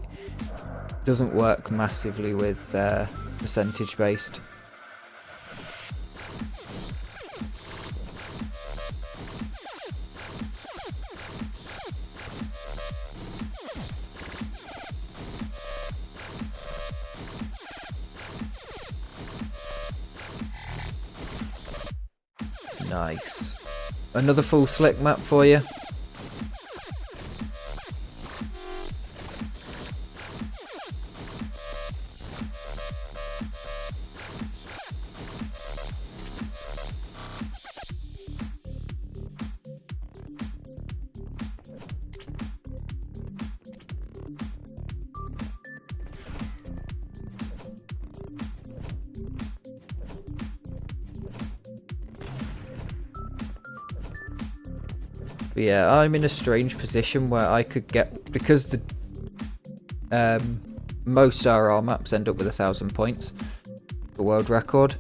doesn't work massively with percentage based. Nice. Another full slick map for you. But yeah, I'm in a strange position where I could get, because the most RR maps end up with 1,000 points, the world record.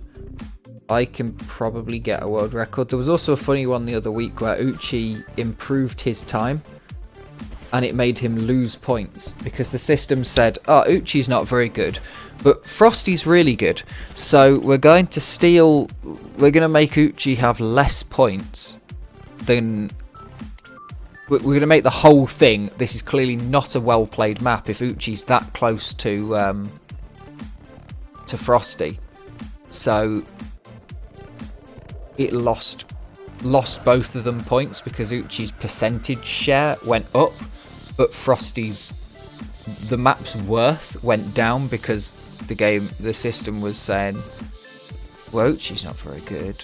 I can probably get a world record. There was also a funny one the other week where Uchi improved his time and it made him lose points because the system said, oh, Uchi's not very good, but Frosty's really good. So we're going to make Uchi have less points than... We're going to make the whole thing. This is clearly not a well-played map if Uchi's that close to Frosty. So it lost both of them points because Uchi's percentage share went up, but Frosty's, the map's worth went down because the system was saying, well, Uchi's not very good.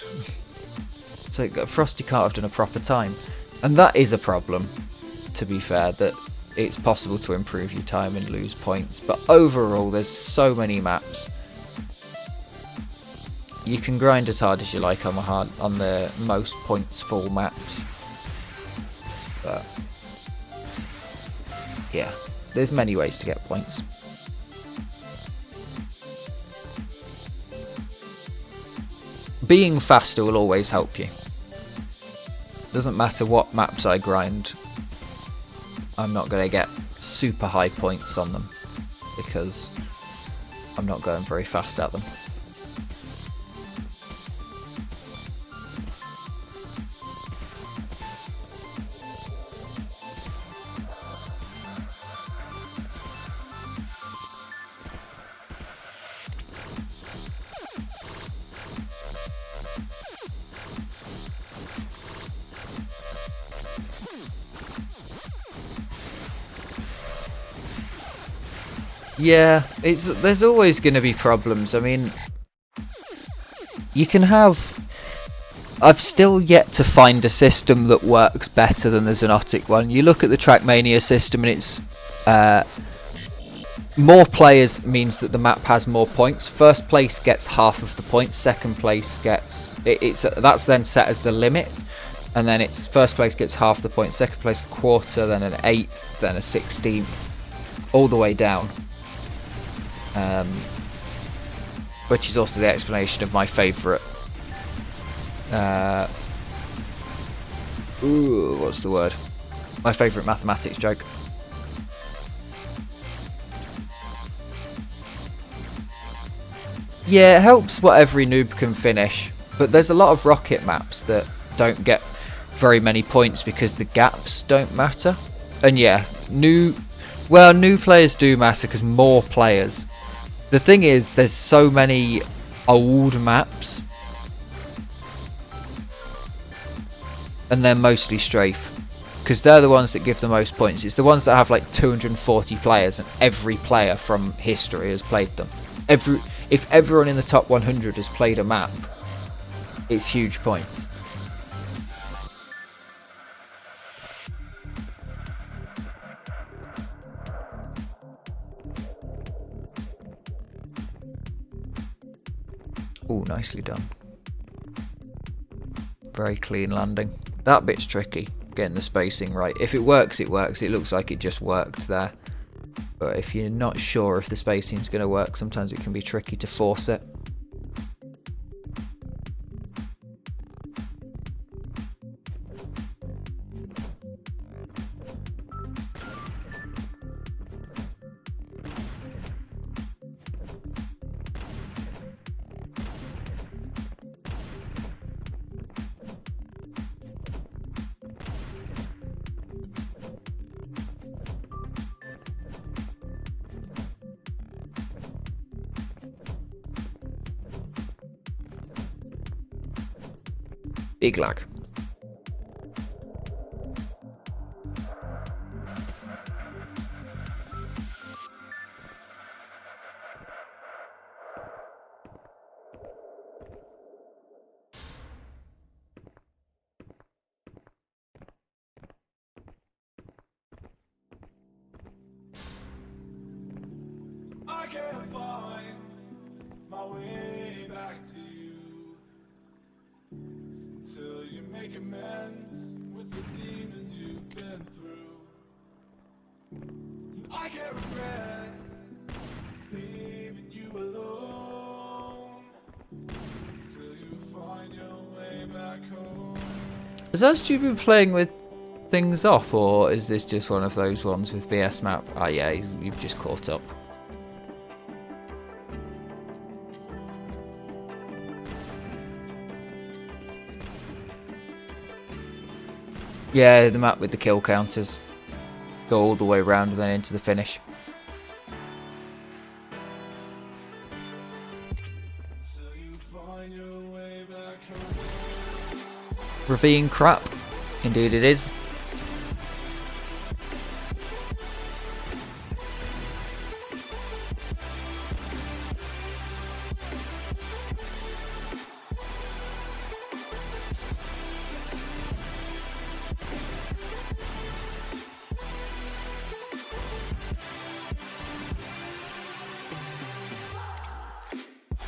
So Frosty can't have done a proper time. And that is a problem, to be fair, that it's possible to improve your time and lose points. But overall, there's so many maps. You can grind as hard as you like on the most points full maps. But yeah, there's many ways to get points. Being faster will always help you. Doesn't matter what maps I grind, I'm not going to get super high points on them because I'm not going very fast at them. Yeah, there's always going to be problems. I mean, you can have... I've still yet to find a system that works better than the Xonotic one. You look at the Trackmania system and it's... more players means that the map has more points. First place gets half of the points. Second place gets... that's then set as the limit. And then it's first place gets half the points. Second place a quarter, then an eighth, then a 16th. All the way down. Which is also the explanation of my favourite what's the word? My favourite mathematics joke. Yeah, it helps what every noob can finish, but there's a lot of rocket maps that don't get very many points because the gaps don't matter. And yeah, new players do matter because more players. The thing is, there's so many old maps, and they're mostly strafe, because they're the ones that give the most points. It's the ones that have like 240 players, and every player from history has played them. If everyone in the top 100 has played a map, it's huge points. Oh, nicely done. Very clean landing. That bit's tricky, getting the spacing right. If it works, it works. It looks like it just worked there. But if you're not sure if the spacing's going to work, sometimes it can be tricky to force it. Big lag. I can't find my way back to you till you make amends with the demons you've been through. And I can't regret leaving you alone till you find your way back home. Has Stu been playing with things off, or is this just one of those ones with BS map? Ah, yeah, you've just caught up. Yeah, the map with the kill counters. Go all the way around and then into the finish. Ravine crap. Indeed it is.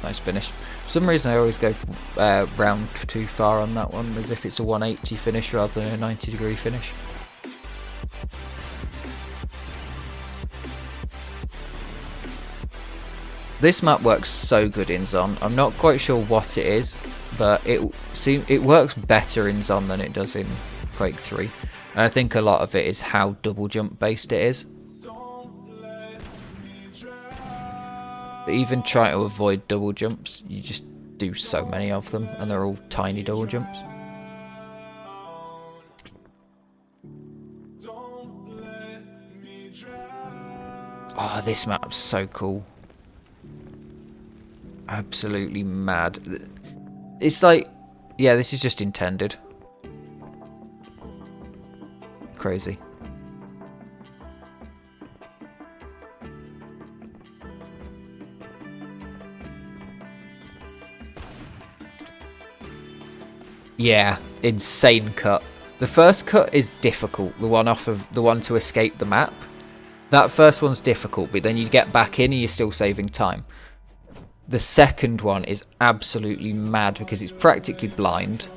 Nice finish. For some reason I always go round too far on that one, as if it's a 180 finish rather than a 90-degree finish. This map works so good in Xon. I'm not quite sure what it is, but it works better in Xon than it does in Quake 3. And I think a lot of it is how double jump based it is. Even trying to avoid double jumps, you just do so many of them, and they're all tiny double jumps. Oh, this map's so cool. Absolutely mad. It's like, yeah, this is just intended. Crazy. Yeah, insane cut. The first cut is difficult, the one to escape the map. That first one's difficult, but then you get back in and you're still saving time. The second one is absolutely mad because it's practically blind.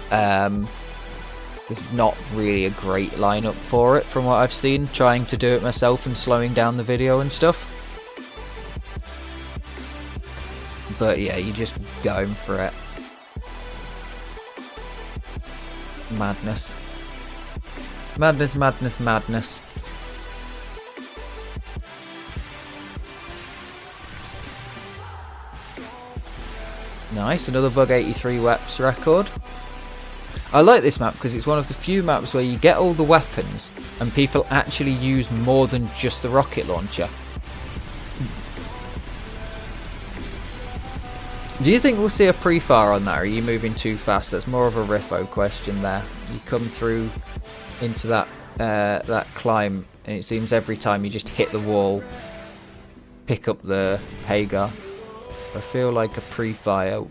There's not really a great lineup for it from what I've seen, trying to do it myself and slowing down the video and stuff. But yeah, you're just going for it. Madness. Madness, madness, madness. Nice, another Bug 83 Weps record. I like this map because it's one of the few maps where you get all the weapons and people actually use more than just the rocket launcher. Do you think we'll see a pre-fire on that, or are you moving too fast? That's more of a Riffo question there. You come through into that that climb, and it seems every time you just hit the wall, pick up the Hagar. I feel like a pre-fire.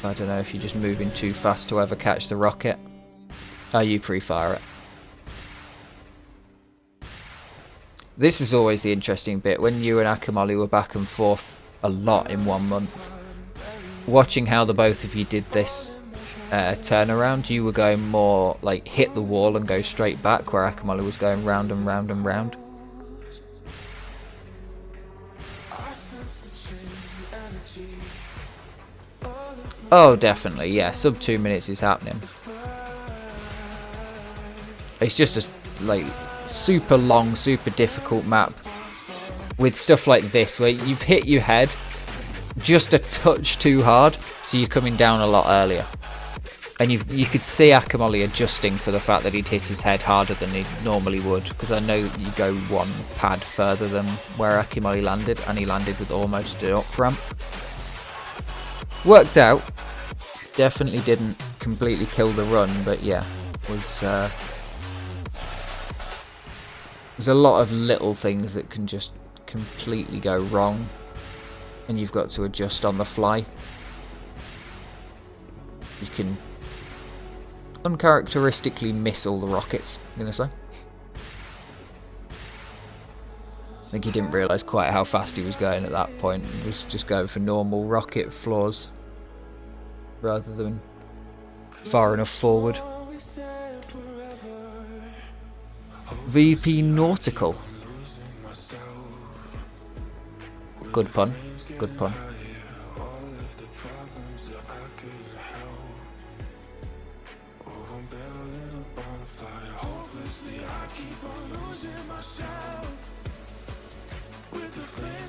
I don't know if you're just moving too fast to ever catch the rocket. Oh, you pre-fire it. This is always the interesting bit, when you and Akamali were back and forth a lot in 1 month. watching how the both of you did this turnaround, you were going more like hit the wall and go straight back, where Akamali was going round and round and round. Oh, definitely, yeah. Sub 2 minutes is happening. It's just a like super long, super difficult map with stuff like this, where you've hit your head just a touch too hard, so you're coming down a lot earlier. And you could see Akamali adjusting for the fact that he'd hit his head harder than he normally would, because I know you go one pad further than where Akamali landed, and he landed with almost an up ramp. Worked out. Definitely didn't completely kill the run, but yeah, was there's a lot of little things that can just completely go wrong, and you've got to adjust on the fly. You can uncharacteristically miss all the rockets, I'm gonna say. I think he didn't realise quite how fast he was going at that point. He was just going for normal rocket floors rather than far enough forward. VP Nautical. Good pun. Good pun.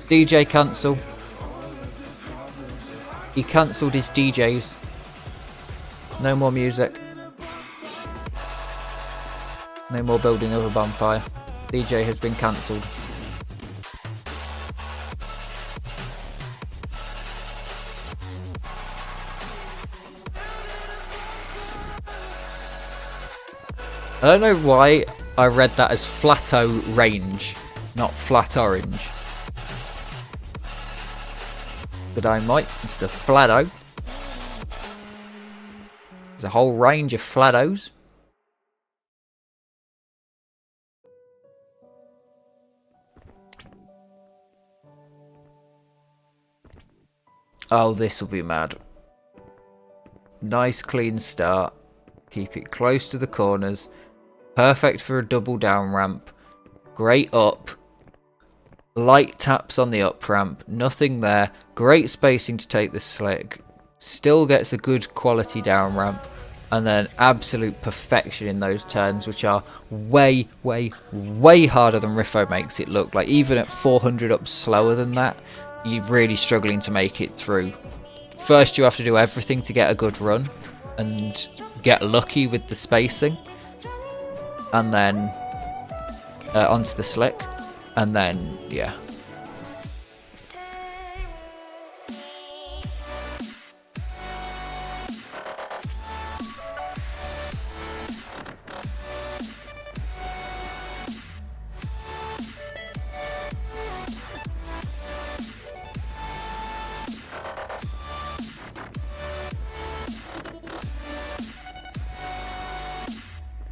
DJ cancel. He cancelled his DJs. No more music. No more building of a bonfire. DJ has been cancelled. I don't know why I read that as Flatto Range, not Flat Orange. But I might. It's the Flatto. There's a whole range of Flattos. Oh, this will be mad. Nice clean start. Keep it close to the corners. Perfect for a double down ramp. Great up. Light taps on the up ramp. Nothing there. Great spacing to take the slick. Still gets a good quality down ramp. And then absolute perfection in those turns, which are way, way, way harder than Riffo makes it look. Like, even at 400 up slower than that, you're really struggling to make it through. First, you have to do everything to get a good run and get lucky with the spacing. And then onto the slick. And then, yeah.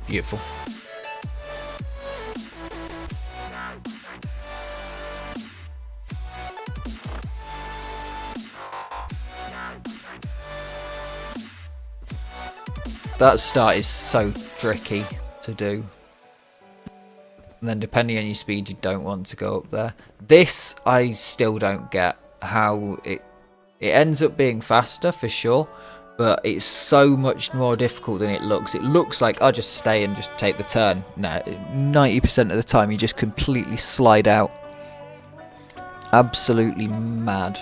Beautiful. That start is so tricky to do. And then depending on your speed, you don't want to go up there. This, I still don't get how it ends up being faster for sure. But it's so much more difficult than it looks. It looks like I'll just stay and just take the turn. No, 90% of the time you just completely slide out. Absolutely mad.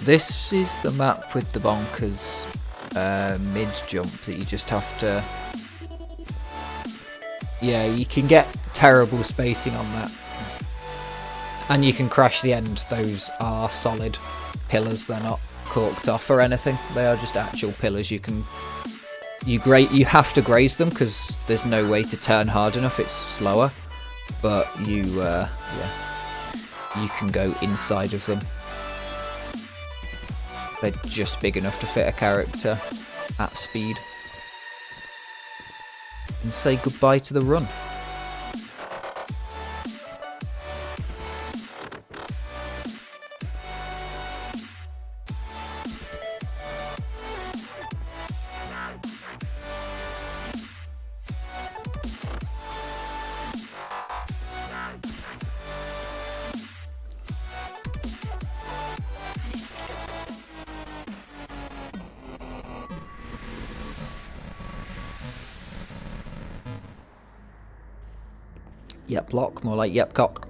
This is the map with the bonkers mid jump that you just have to... Yeah, you can get terrible spacing on that. And you can crash the end. Those are solid pillars. They're not corked off or anything. They are just actual pillars. You have to graze them because there's no way to turn hard enough. It's slower. But you can go inside of them. They're just big enough to fit a character at speed. And say goodbye to the run. Yep, block, more like yep, cock.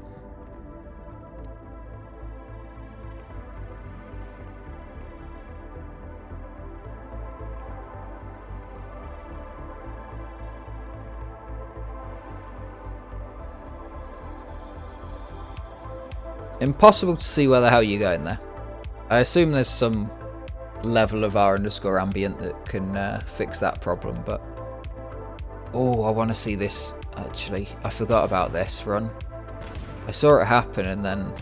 Impossible to see where the hell you're going there. I assume there's some level of r_ambient that can fix that problem, but... Oh, I want to see this, actually. I forgot about this run. I saw it happen and then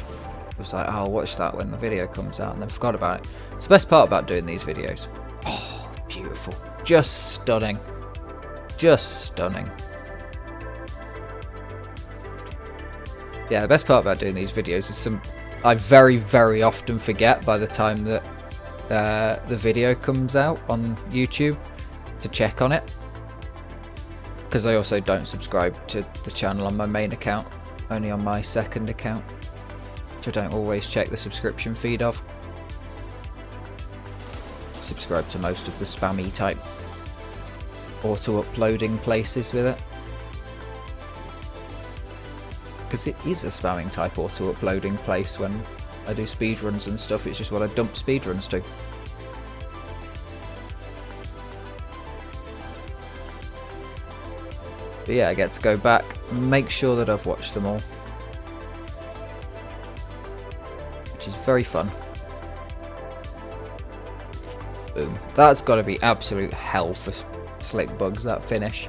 was like, oh, I'll watch that when the video comes out, and then forgot about it. It's the best part about doing these videos. Oh, beautiful. Just stunning. Just stunning. Yeah, the best part about doing these videos is I very, very often forget by the time that the video comes out on YouTube to check on it. Because I also don't subscribe to the channel on my main account, only on my second account, which I don't always check the subscription feed of. Subscribe to most of the spammy type auto-uploading places with it. Because it is a spamming type auto-uploading place when I do speedruns and stuff. It's just what I dump speedruns to. But yeah, I get to go back, make sure that I've watched them all, which is very fun. Boom. That's got to be absolute hell for slick bugs, that finish.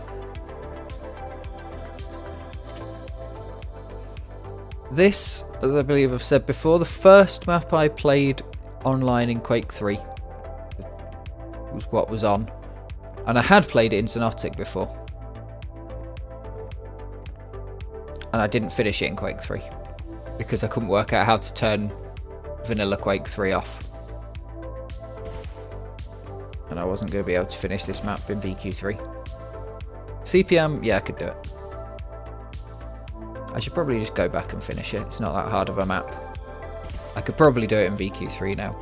This, as I believe I've said before, the first map I played online in Quake 3 was what was on. And I had played it in Xonotic before. And I didn't finish it in Quake 3 because I couldn't work out how to turn vanilla Quake 3 off. And I wasn't going to be able to finish this map in VQ3. CPM, yeah, I could do it. I should probably just go back and finish it. It's not that hard of a map. I could probably do it in VQ3 now.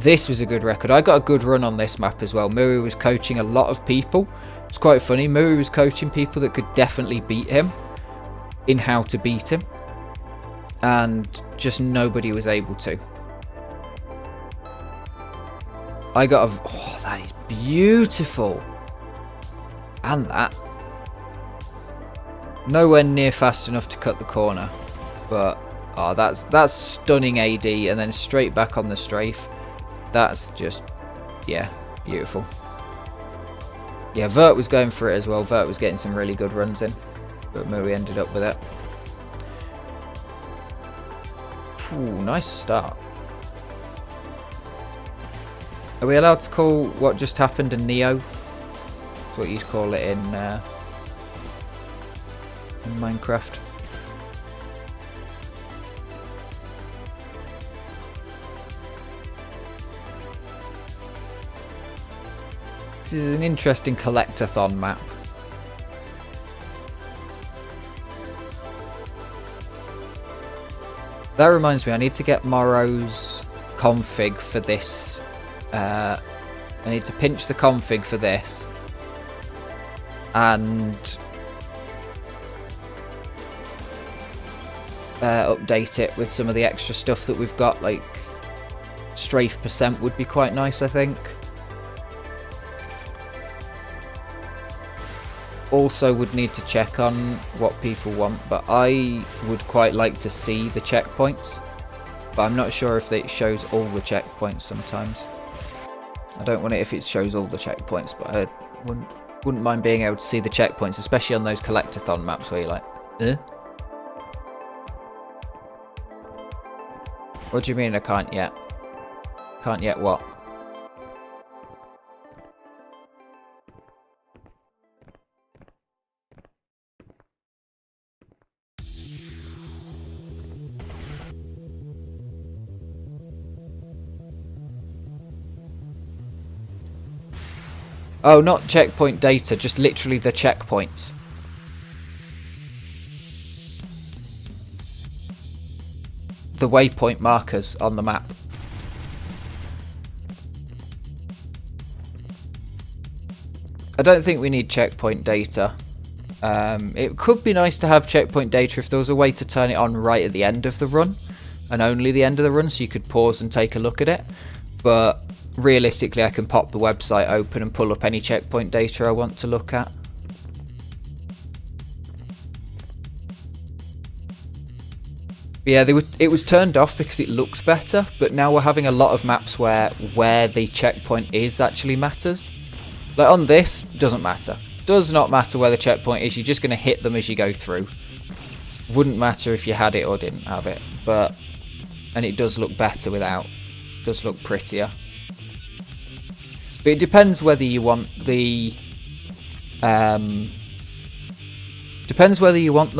This was a good record. I got a good run on this map as well. Muri was coaching a lot of people. It's quite funny. Muri was coaching people that could definitely beat him in how to beat him. And just nobody was able to. I got a... Oh, that is beautiful. And that. Nowhere near fast enough to cut the corner, but oh, that's stunning AD, and then straight back on the strafe. That's just, yeah, beautiful. Yeah, Vert was going for it as well. Vert was getting some really good runs in, but Muri ended up with it. Ooh, nice start. Are we allowed to call what just happened a Neo? That's what you'd call it in Minecraft. This is an interesting collectathon map. That reminds me, I need to get Morrow's config for this. I need to pinch the config for this and update it with some of the extra stuff that we've got, like strafe percent would be quite nice, I think. Also would need to check on what people want, but I would quite like to see the checkpoints, but I'm not sure if it shows all the checkpoints sometimes. I don't want it if it shows all the checkpoints, but I wouldn't mind being able to see the checkpoints, especially on those collectathon maps where you're like, eh? What do you mean I can't yet? Can't yet what? Oh, not checkpoint data, just literally the checkpoints. The waypoint markers on the map. I don't think we need checkpoint data It could be nice to have checkpoint data if there was a way to turn it on right at the end of the run, and only the end of the run, so you could pause and take a look at it. But realistically, I can pop the website open and pull up any checkpoint data I want to look at. Yeah, it was turned off because it looks better, but now we're having a lot of maps where the checkpoint is actually matters. Like on this, doesn't matter. Does not matter where the checkpoint is, you're just going to hit them as you go through. Wouldn't matter if you had it or didn't have it, and it does look better without. Does look prettier. But it depends whether you want the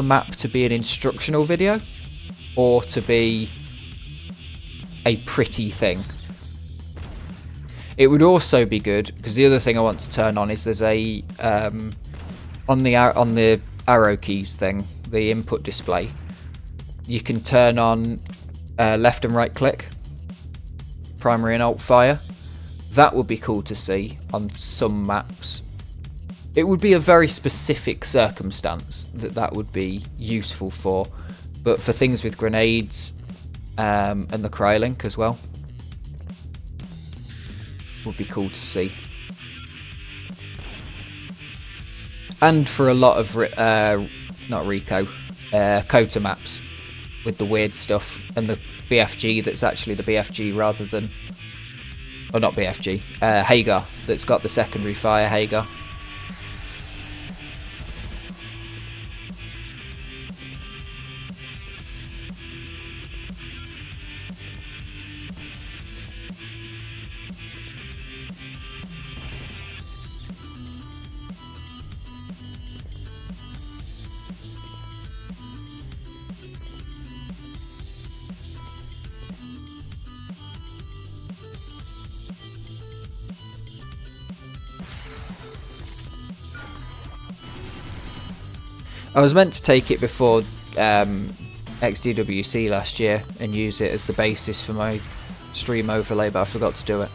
map to be an instructional video or to be a pretty thing. It would also be good, because the other thing I want to turn on is there's a on the arrow keys thing, the input display, you can turn on left and right click, primary and alt fire. That would be cool to see on some maps. It would be a very specific circumstance that would be useful for, but for things with grenades and the crylink as well, would be cool to see. And for a lot of Kota maps with the weird stuff and the BFG that's actually the BFG rather than, or not BFG, Hagar, that's got the secondary fire Hagar. I was meant to take it before XDWC last year and use it as the basis for my stream overlay, but I forgot to do it.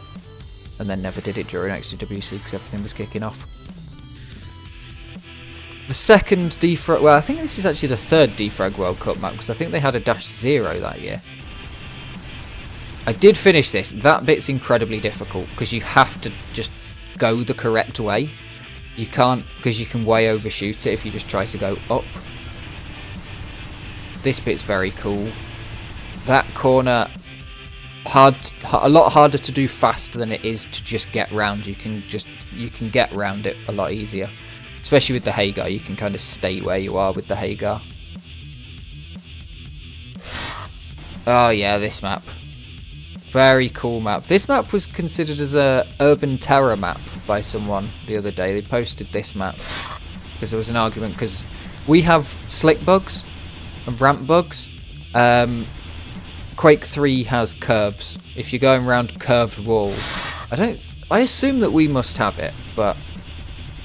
And then never did it during XDWC because everything was kicking off. The second DeFrag, well, I think this is actually the third DeFrag World Cup map, because I think they had a -0 that year. I did finish this. That bit's incredibly difficult because you have to just go the correct way. You can't, because you can way overshoot it if you just try to go up. This bit's very cool. That corner, a lot harder to do fast than it is to just get round. You can get round it a lot easier, especially with the Hagar. You can kind of stay where you are with the Hagar. Oh yeah, this map. Very cool map. This map was considered as a urban terror map by someone the other day. They posted this map because there was an argument, because we have slick bugs and ramp bugs. Quake 3 has curves. If you're going around curved walls, I assume that we must have it, but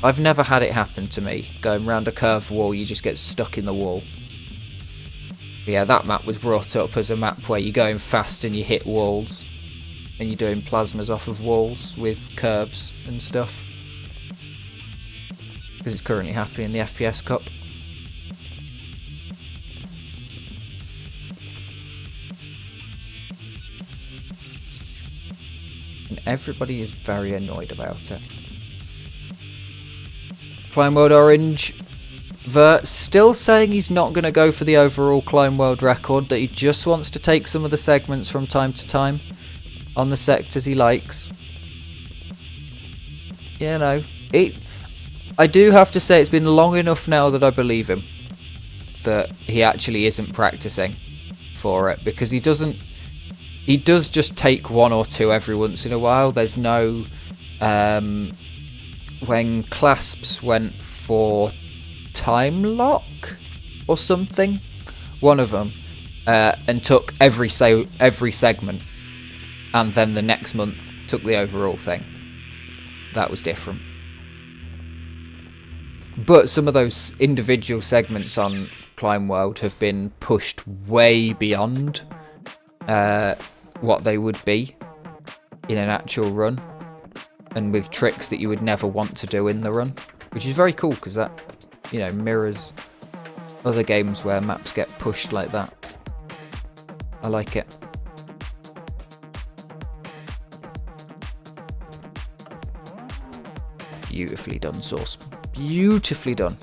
I've never had it happen to me. Going around a curved wall, you just get stuck in the wall. Yeah, that map was brought up as a map where you're going fast and you hit walls, and you're doing plasmas off of walls with curves and stuff, because it's currently happening in the FPS Cup. And everybody is very annoyed about it. Climb World Orange Vert still saying he's not going to go for the overall Climb World record, that he just wants to take some of the segments from time to time on the sectors he likes. You know, I do have to say it's been long enough now that I believe him that he actually isn't practicing for it, because he does just take one or two every once in a while. There's no when Clasps went for Time Lock or something, one of them, and took every segment, and then the next month took the overall thing. That was different. But some of those individual segments on Climb World have been pushed way beyond what they would be in an actual run, and with tricks that you would never want to do in the run, which is very cool, because that you know, mirrors other games where maps get pushed like that. I like it. Beautifully done, Source. Beautifully done.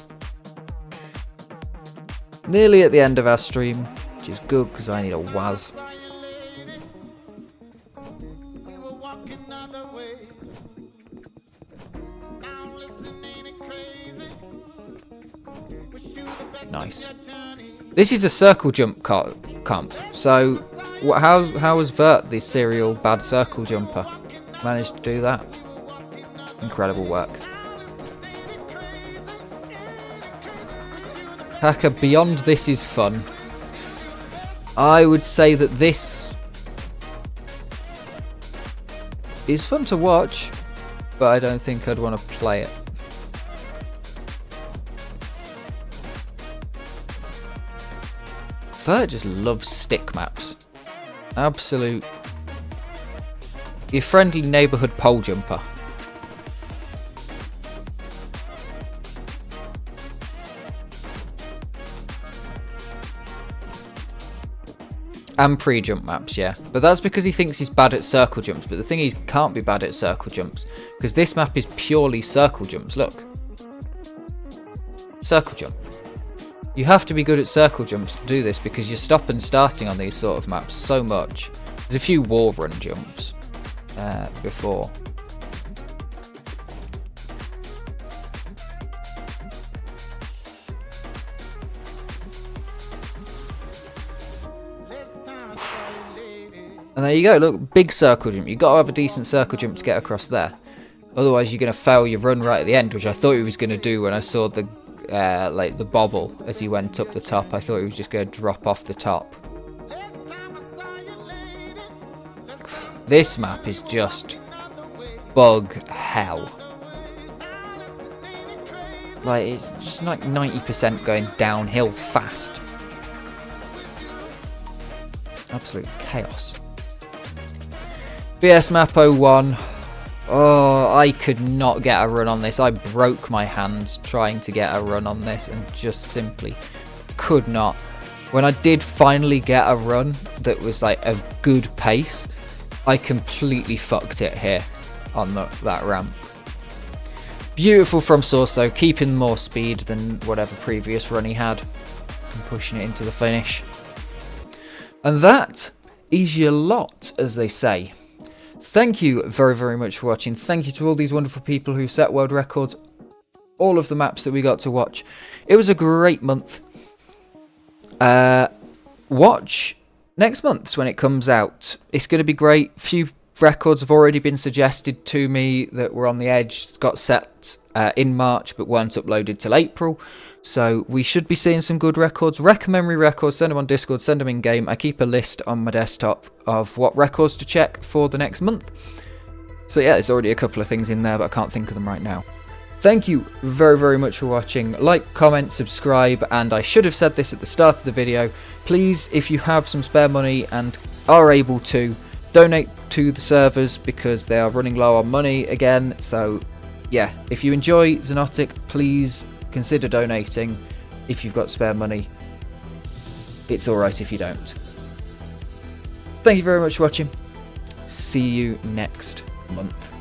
Nearly at the end of our stream, which is good because I need a Waz. Nice. This is a circle jump comp. So, how was Vert, the serial bad circle jumper, managed to do that? Incredible work. Hacker, beyond this is fun. I would say that this is fun to watch, but I don't think I'd want to play it. Vert just loves stick maps. Absolute. Your friendly neighbourhood pole jumper. And pre-jump maps, yeah. But that's because he thinks he's bad at circle jumps. But the thing is, he can't be bad at circle jumps. Because this map is purely circle jumps, look. Circle jump. You have to be good at circle jumps to do this because you're stop and starting on these sort of maps so much. There's a few wall run jumps before. And there you go, look, big circle jump. You've got to have a decent circle jump to get across there. Otherwise you're going to fail your run right at the end, which I thought he was going to do when I saw the like the bobble as he went up the top. I thought he was just going to drop off the top. This map is just bug hell. Like, it's just like 90% going downhill fast. Absolute chaos. BS map 01. Oh, I could not get a run on this. I broke my hands trying to get a run on this and just simply could not. When I did finally get a run that was like a good pace, I completely fucked it here on that ramp. Beautiful from Source though, keeping more speed than whatever previous run he had and pushing it into the finish. And that is your lot, as they say. Thank you very, very much for watching. Thank you to all these wonderful people who set world records. All of the maps that we got to watch. It was a great month. Watch next month's when it comes out. It's going to be great. Few records have already been suggested to me that were on the edge. It's got set in March but weren't uploaded till April. So we should be seeing some good records. Recommend me records, send them on Discord, send them in game. I keep a list on my desktop of what records to check for the next month. So yeah, there's already a couple of things in there, but I can't think of them right now. Thank you very, very much for watching. Like, comment, subscribe, and I should have said this at the start of the video. Please, if you have some spare money and are able to, donate to the servers because they are running low on money again. So yeah, if you enjoy Xonotic, please consider donating if you've got spare money. It's alright if you don't. Thank you very much for watching. See you next month.